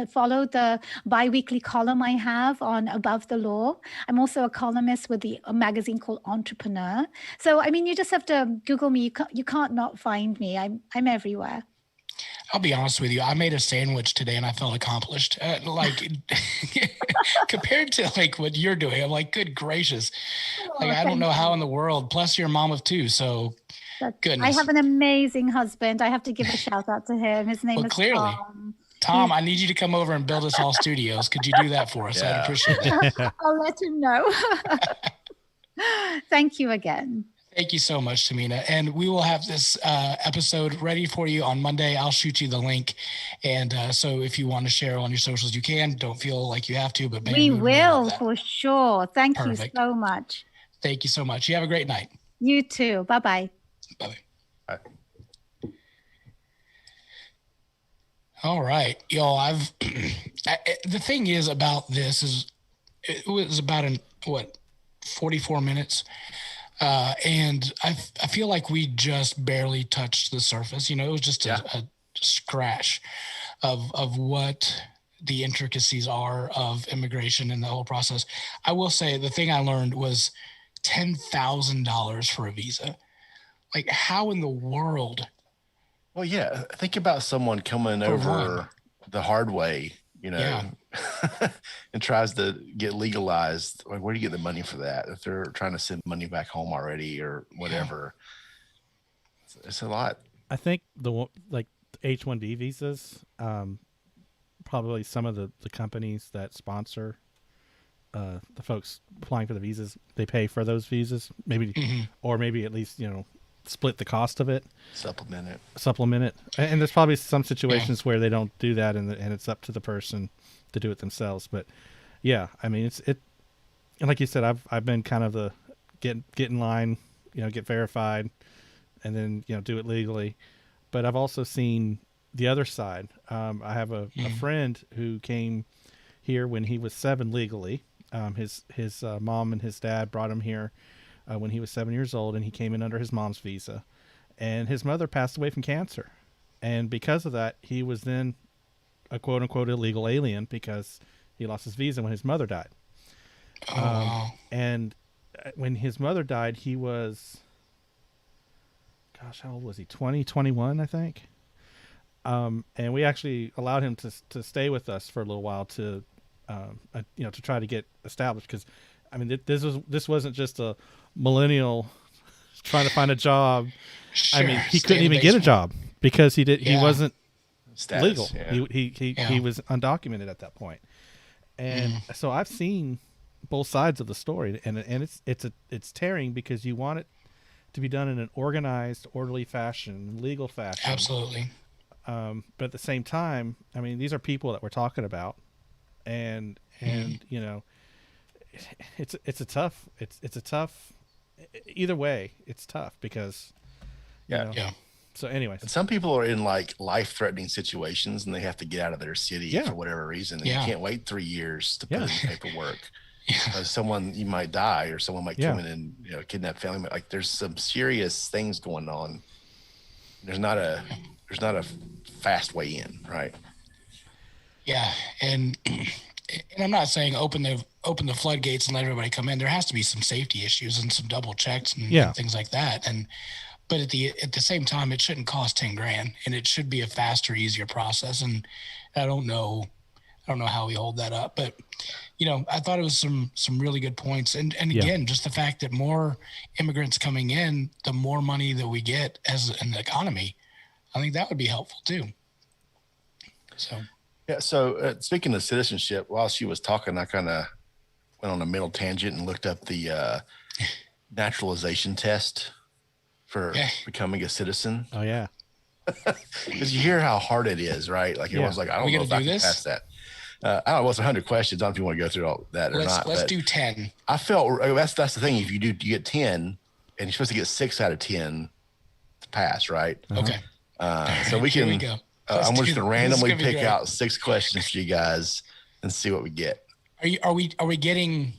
follow the bi-weekly column I have on Above the Law. I'm also a columnist with a magazine called Entrepreneur. So, I mean, you just have to Google me. You can't not find me. I'm everywhere. I'll be honest with you. I made a sandwich today and I felt accomplished. Compared to what you're doing, I'm like, good gracious. I don't know how in the world. Plus, you're a mom of 2, so I Goodness. have an amazing husband. I have to give a shout out to him. His name is Clearly. Tom. Tom, I need you to come over and build us all studios. Could you do that for us? I'd Yeah. appreciate that. I'll let him know. Thank you again. Thank you so much, Tamina. And we will have this episode ready for you on Monday. I'll shoot you the link. And so if you want to share on your socials, you can. Don't feel like you have to, but we will for sure. Thank you so much. Thank you so much. You have a great night. You too. Bye-bye. Bye. All right, y'all. The thing is about this is it was about 44 minutes. And I feel like we just barely touched the surface. It was just a scratch of what the intricacies are of immigration and the whole process. I will say the thing I learned was $10,000 for a visa. Like, how in the world? Well, yeah. Think about someone coming over the hard way, and tries to get legalized. Like, where do you get the money for that? If they're trying to send money back home already or whatever, it's a lot. I think the H-1B visas, probably some of the companies that sponsor the folks applying for the visas, they pay for those visas, maybe, or maybe at least split the cost of it, supplement it. And there's probably some situations where they don't do that, and it's up to the person to do it themselves. But yeah, I mean, and like you said, I've been kind of the get in line, get verified, and then do it legally. But I've also seen the other side. I have a friend who came here when he was 7 legally. His mom and his dad brought him here when he was 7 years old, and he came in under his mom's visa, and his mother passed away from cancer. And because of that, he was then a quote unquote illegal alien because he lost his visa when his mother died. And when his mother died, he was, how old was he? 20, 21, I think. And we actually allowed him to stay with us for a little while to try to get established. Because, I mean, this wasn't just a millennial trying to find a job. Sure, I mean, he couldn't even get a job because he wasn't legal. Yeah. He was undocumented at that point. And so I've seen both sides of the story, and it's tearing because you want it to be done in an organized, orderly fashion, legal fashion. Absolutely. But at the same time, I mean, these are people that we're talking about, and it's a tough. Either way, it's tough because So anyways, and some people are in like life-threatening situations, and they have to get out of their city for whatever reason, and you can't wait 3 years to put in paperwork. You might die, or someone might come in and kidnap family. Like, there's some serious things going on. There's not a fast way in, right? Yeah, and I'm not saying open the floodgates and let everybody come in. There has to be some safety issues and some double checks and things like that. But at the same time, it shouldn't cost $10,000, and it should be a faster, easier process. And I don't know how we hold that up, but I thought it was some really good points. And again, just the fact that more immigrants coming in, the more money that we get as an economy, I think that would be helpful too. So. Yeah. So speaking of citizenship, while she was talking, I kind of went on a mental tangent and looked up the naturalization test for becoming a citizen. Oh yeah. Because you hear how hard it is, right? Like everyone's like, I don't know if I can pass that. I don't know. It's 100 questions. I don't know if you want to go through all that or not. Let's do 10. I felt that's the thing. If you get 10, and you're supposed to get 6 out of 10 to pass, right? Okay. So we can. Here we go. I'm just gonna randomly pick out 6 questions for you guys and see what we get. Are we getting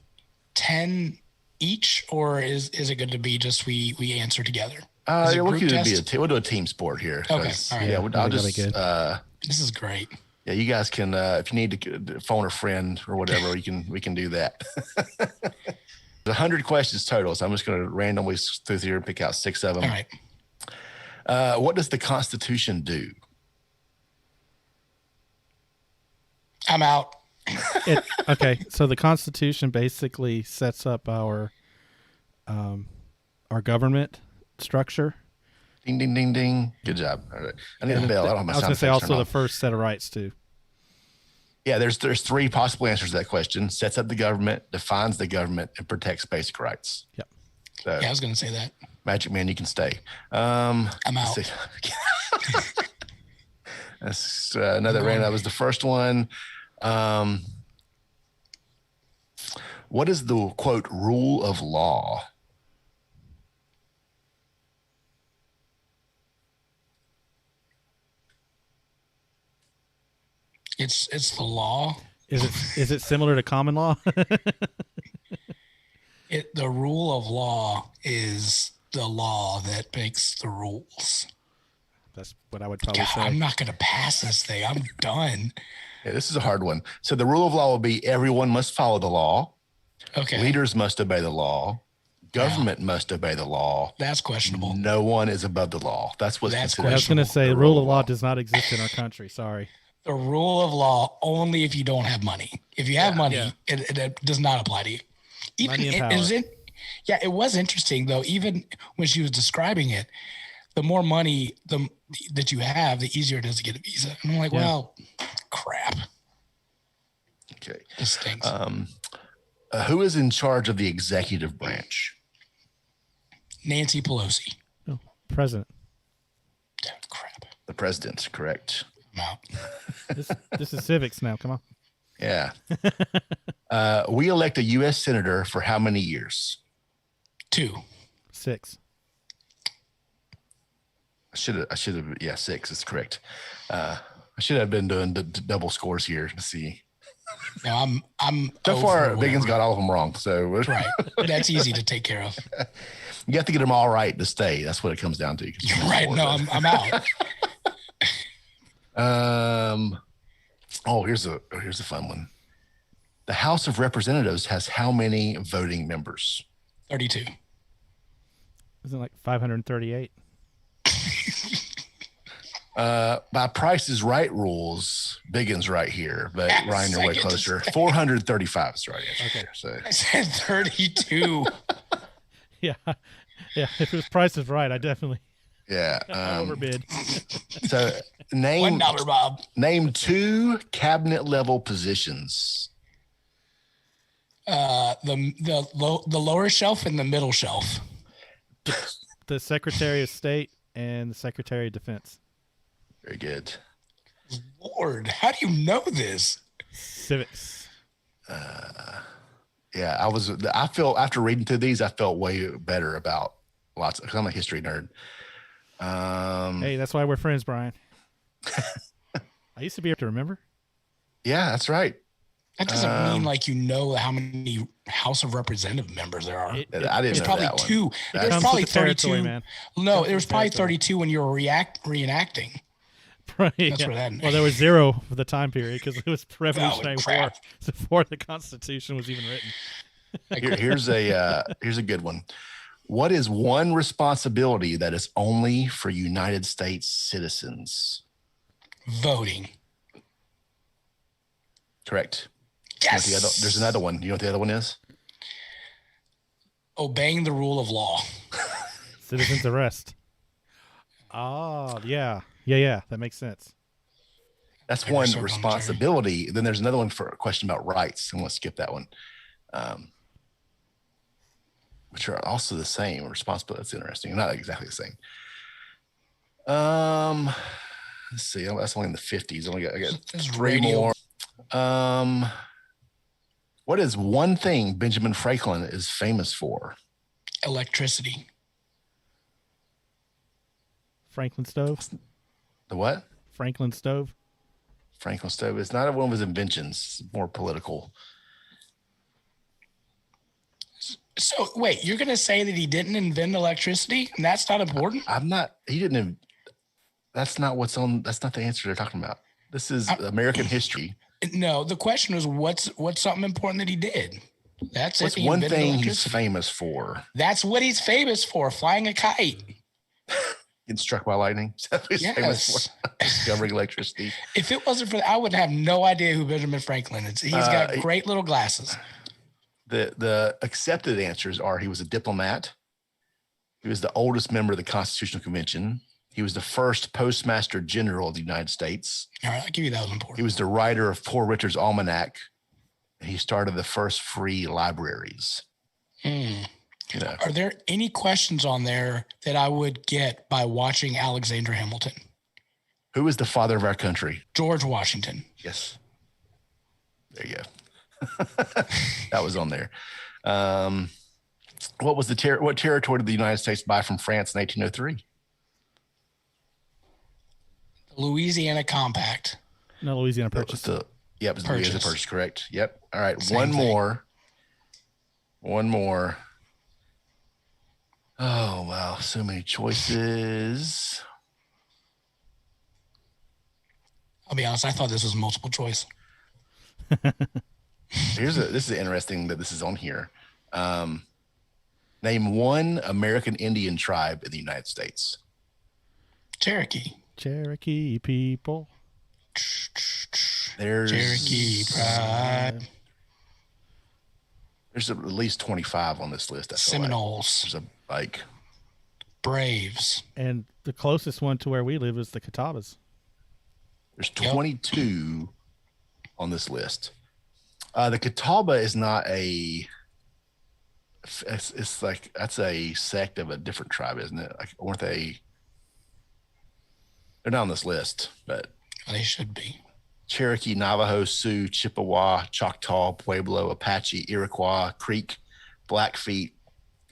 10 each, or is it going to be just we answer together? We'll do a team sport here. Okay. All right. Yeah, I'll just. This is great. Yeah, you guys can if you need to phone a friend or whatever, we can do that. 100 questions total, so I'm just going to randomly through here and pick out 6 of them. All right. What does the Constitution do? I'm out. Okay, so the Constitution basically sets up our government structure, Ding, ding, ding, ding. Good job. All right. I need a bell. I don't have my I was going sound to say effects also turned the on. first set of rights too. Yeah, there's 3 possible answers to that question. Sets up the government, defines the government, and protects basic rights. Yep. So, Yeah, I was going to say that. Magic Man, you can stay. I'm out. That's another random. That was the first one. What is the, quote, rule of law? It's the law. Is it similar to common law? The rule of law is the law that makes the rules. That's what I would probably God, say. I'm not going to pass this thing. I'm done. Yeah, this is a hard one. So the rule of law will be everyone must follow the law. Okay. Leaders must obey the law. Government must obey the law. That's questionable. No one is above the law. That's what's That's considered. I was going to say the the rule of law does not exist in our country. Sorry. The rule of law only if you don't have money. If you have money, it does not apply to you. Even Money and it power. was it was interesting though. Even when she was describing it, the more money that you have, the easier it is to get a visa. And I'm like, well, crap. Okay. This stinks. Who is in charge of the executive branch? Nancy Pelosi. Oh, president. Damn, crap. The president, correct. I'm out. This is civics now. Come on. Yeah. We elect a U.S. senator for how many years? 2. 6. I should have. Yeah, 6 is correct. I should have been doing the double scores here to see. No, I'm So far, over Biggins whatever. got all of them wrong. So Right. That's easy to take care of. you have to get them all right to stay. That's what it comes down to. You're right. No, I'm out. Oh, here's a fun one. The House of Representatives has how many voting members? 32. Isn't it like 538? By Price is Right rules, Biggins right here, but Yes, Ryan, you're I way get to closer. say. 435 is right answer. Okay. Here, so I said 32. Yeah. Yeah. If it was Price is Right, I definitely yeah. overbid. So name $1, Bob. name 2 cabinet level positions. The lower shelf and the middle shelf. The Secretary of State and the Secretary of Defense. Very good. Lord, how do you know this? Civics. Yeah, I feel after reading through these, I felt way better about lots because I'm a history nerd. Hey, that's why we're friends, Brian. I used to be able to remember. Yeah, that's right. That doesn't mean like you know how many House of Representative members there are. I didn't There's know probably that one. 2. There's Comes probably with the territory, 32. man. No, there was with probably territory. 32 when you were reenacting. Right. That's yeah. where that. Well, there was 0 for the time period because it was Revolutionary War crap. before the Constitution was even written. Here's a good one. What is one responsibility that is only for United States citizens? Voting. Correct. Yes. There's another one. You know what the other one is? Obeying the rule of law. Citizens arrest. Oh, yeah. Yeah. That makes sense. That's Never one served on the responsibility. Then there's another one for a question about rights. I'm going to skip that one. Which are also the same responsibility. That's interesting. Not exactly the same. Let's see. That's only in the 50s. I got This 3 radio. more. What is one thing Benjamin Franklin is famous for? Electricity. Franklin stove. The what? Franklin stove. Franklin stove. It's not one of his inventions. It's more political. So wait, you're gonna say that he didn't invent electricity, and that's not important? He didn't. That's not what's on. That's not the answer they're talking about. This is American history. No, the question was what's something important that he did? That's What's it. He one invented thing he's electricity. famous for? That's what he's famous for, flying a kite. Getting struck by lightning. Is that what he's famous Yes. for? Discovering electricity. If it wasn't for that, I would have no idea who Benjamin Franklin is. He's got great little glasses. The accepted answers are he was a diplomat, He was the oldest member of the Constitutional Convention. He was the first Postmaster General of the United States. All right, I'll give you that was important. He was the writer of Poor Richard's Almanac. And he started the first free libraries. You know. Are there any questions on there that I would get by watching Alexander Hamilton? Who is the father of our country? George Washington. Yes. There you go. That was on there. What was what territory did the United States buy from France in 1803? The Louisiana Compact. No, Louisiana Purchase. Yep, it's the Louisiana Purchase, correct. Yep. All right, Same one thing. more. One more. Oh, wow, so many choices. I'll be honest, I thought this was multiple choice. This is interesting that this is on here. Name one American Indian tribe in the United States. Cherokee people. There's Cherokee pride. There's at least 25 on this list. Seminoles. There's like Braves. And the closest one to where we live is the Catawbas. There's 22 on this list. The Catawba is not a. It's like that's a sect of a different tribe, isn't it? Like, weren't they? They're not on this list, but They should be. Cherokee, Navajo, Sioux, Chippewa, Choctaw, Pueblo, Apache, Iroquois, Creek, Blackfeet,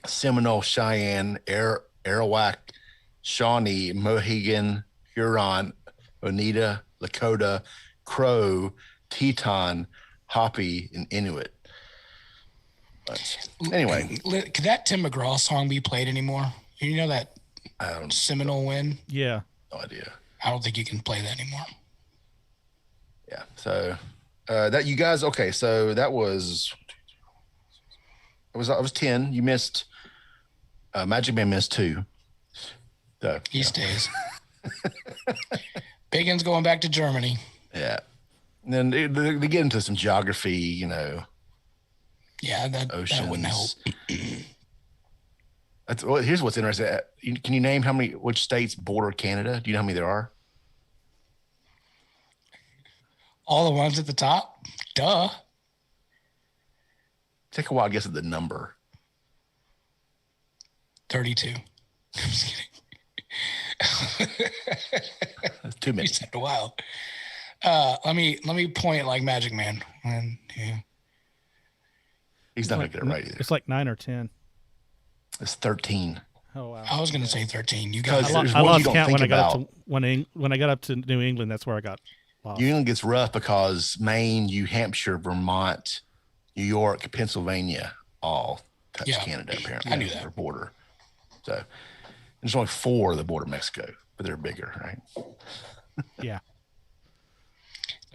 Seminole, Cheyenne, Arawak, Shawnee, Mohegan, Huron, Oneida, Lakota, Crow, Teton, Hopi, and Inuit. But anyway, Could that Tim McGraw song be played anymore? You know that I Seminole win? Yeah. no idea. I don't think you can play that anymore. Yeah. So that you guys, okay. So that was, I was 10. You missed, Magic Man missed 2. So, He stays. Biggins going back to Germany. yeah. And then they get into some geography, you know, Yeah, that wouldn't help. That's, well, here's what's interesting. Can you name which states border Canada? Do you know how many there are? All the ones at the top? Duh. Take a wild guess at the number. 32. I'm just kidding. That's too You many. said a while. Let me point like Magic Man. 1, 2. He's not going to get it right either. It's like 9 or 10. It's 13. Oh wow! I was going to say 13. You Because guys. there's I ones lost you don't count when think I got up about. to when I got up to New England. That's where I got lost. New England gets rough because Maine, New Hampshire, Vermont, New York, Pennsylvania all touch Yeah. Canada apparently. I knew that. Their border. So there's only 4 that border Mexico, but they're bigger, right? Yeah.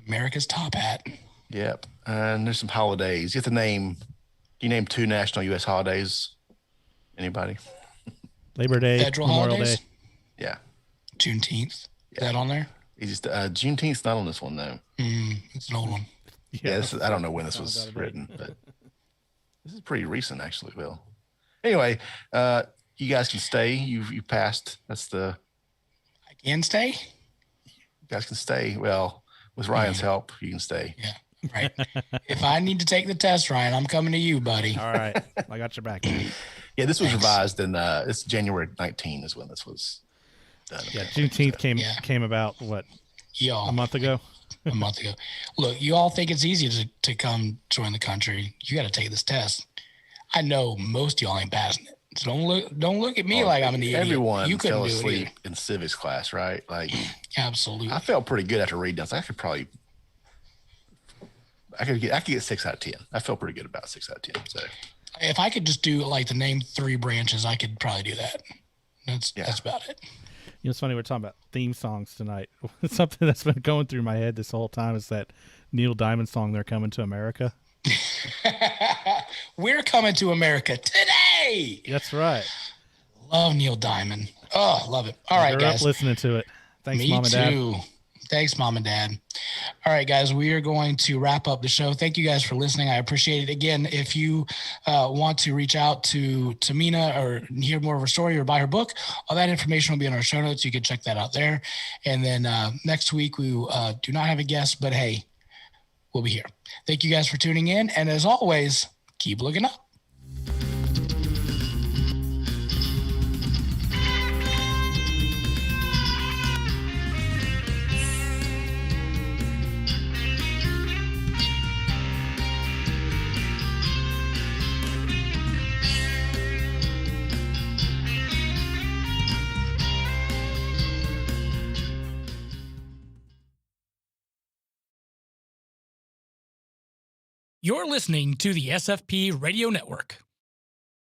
America's top hat. Yep. And there's some holidays. You have to name. Do you name 2 national U.S. holidays? Anybody? Labor Day, Federal Memorial holidays? Day. Yeah. Juneteenth. Is that on there? Easiest. Juneteenth's not on this one though. It's an old one. Yeah, I don't know when this was written, but this is pretty recent actually. Will. Anyway, you guys can stay. You passed. That's the. I can stay? You guys can stay. Well, with Ryan's help, you can stay. Yeah. Right. If I need to take the test, Ryan, I'm coming to you, buddy. All right, I got your back. Yeah, this was revised in it's January 19 is when this was done. Yeah, Juneteenth came about what Y'all. a month ago. A month ago. Look, you all think it's easy to come join the country. You got to take this test. I know most of y'all ain't passing it. So don't look at me like I'm an idiot. Everyone you couldn't fell do it asleep either. in civics class, right? Like, Absolutely. I felt pretty good after reading this. I could get 6 out of 10. I felt pretty good about 6 out of 10. So If I could just do like the name 3 branches, I could probably do that. That's about it. You know, it's funny we're talking about theme songs tonight. Something that's been going through my head this whole time is that Neil Diamond song, "They're Coming to America." We're coming to America today. That's right. Love Neil Diamond. Oh, love it. All right, They're up guys. listening to it. Thanks, Me Mom and Dad. too. Thanks, Mom and Dad. All right, guys, we are going to wrap up the show. Thank you guys for listening. I appreciate it. Again, if you want to reach out to Mina or hear more of her story or buy her book, all that information will be in our show notes. You can check that out there. And then next week, we do not have a guest, but hey, we'll be here. Thank you guys for tuning in. And as always, keep looking up. You're listening to the SFP Radio Network.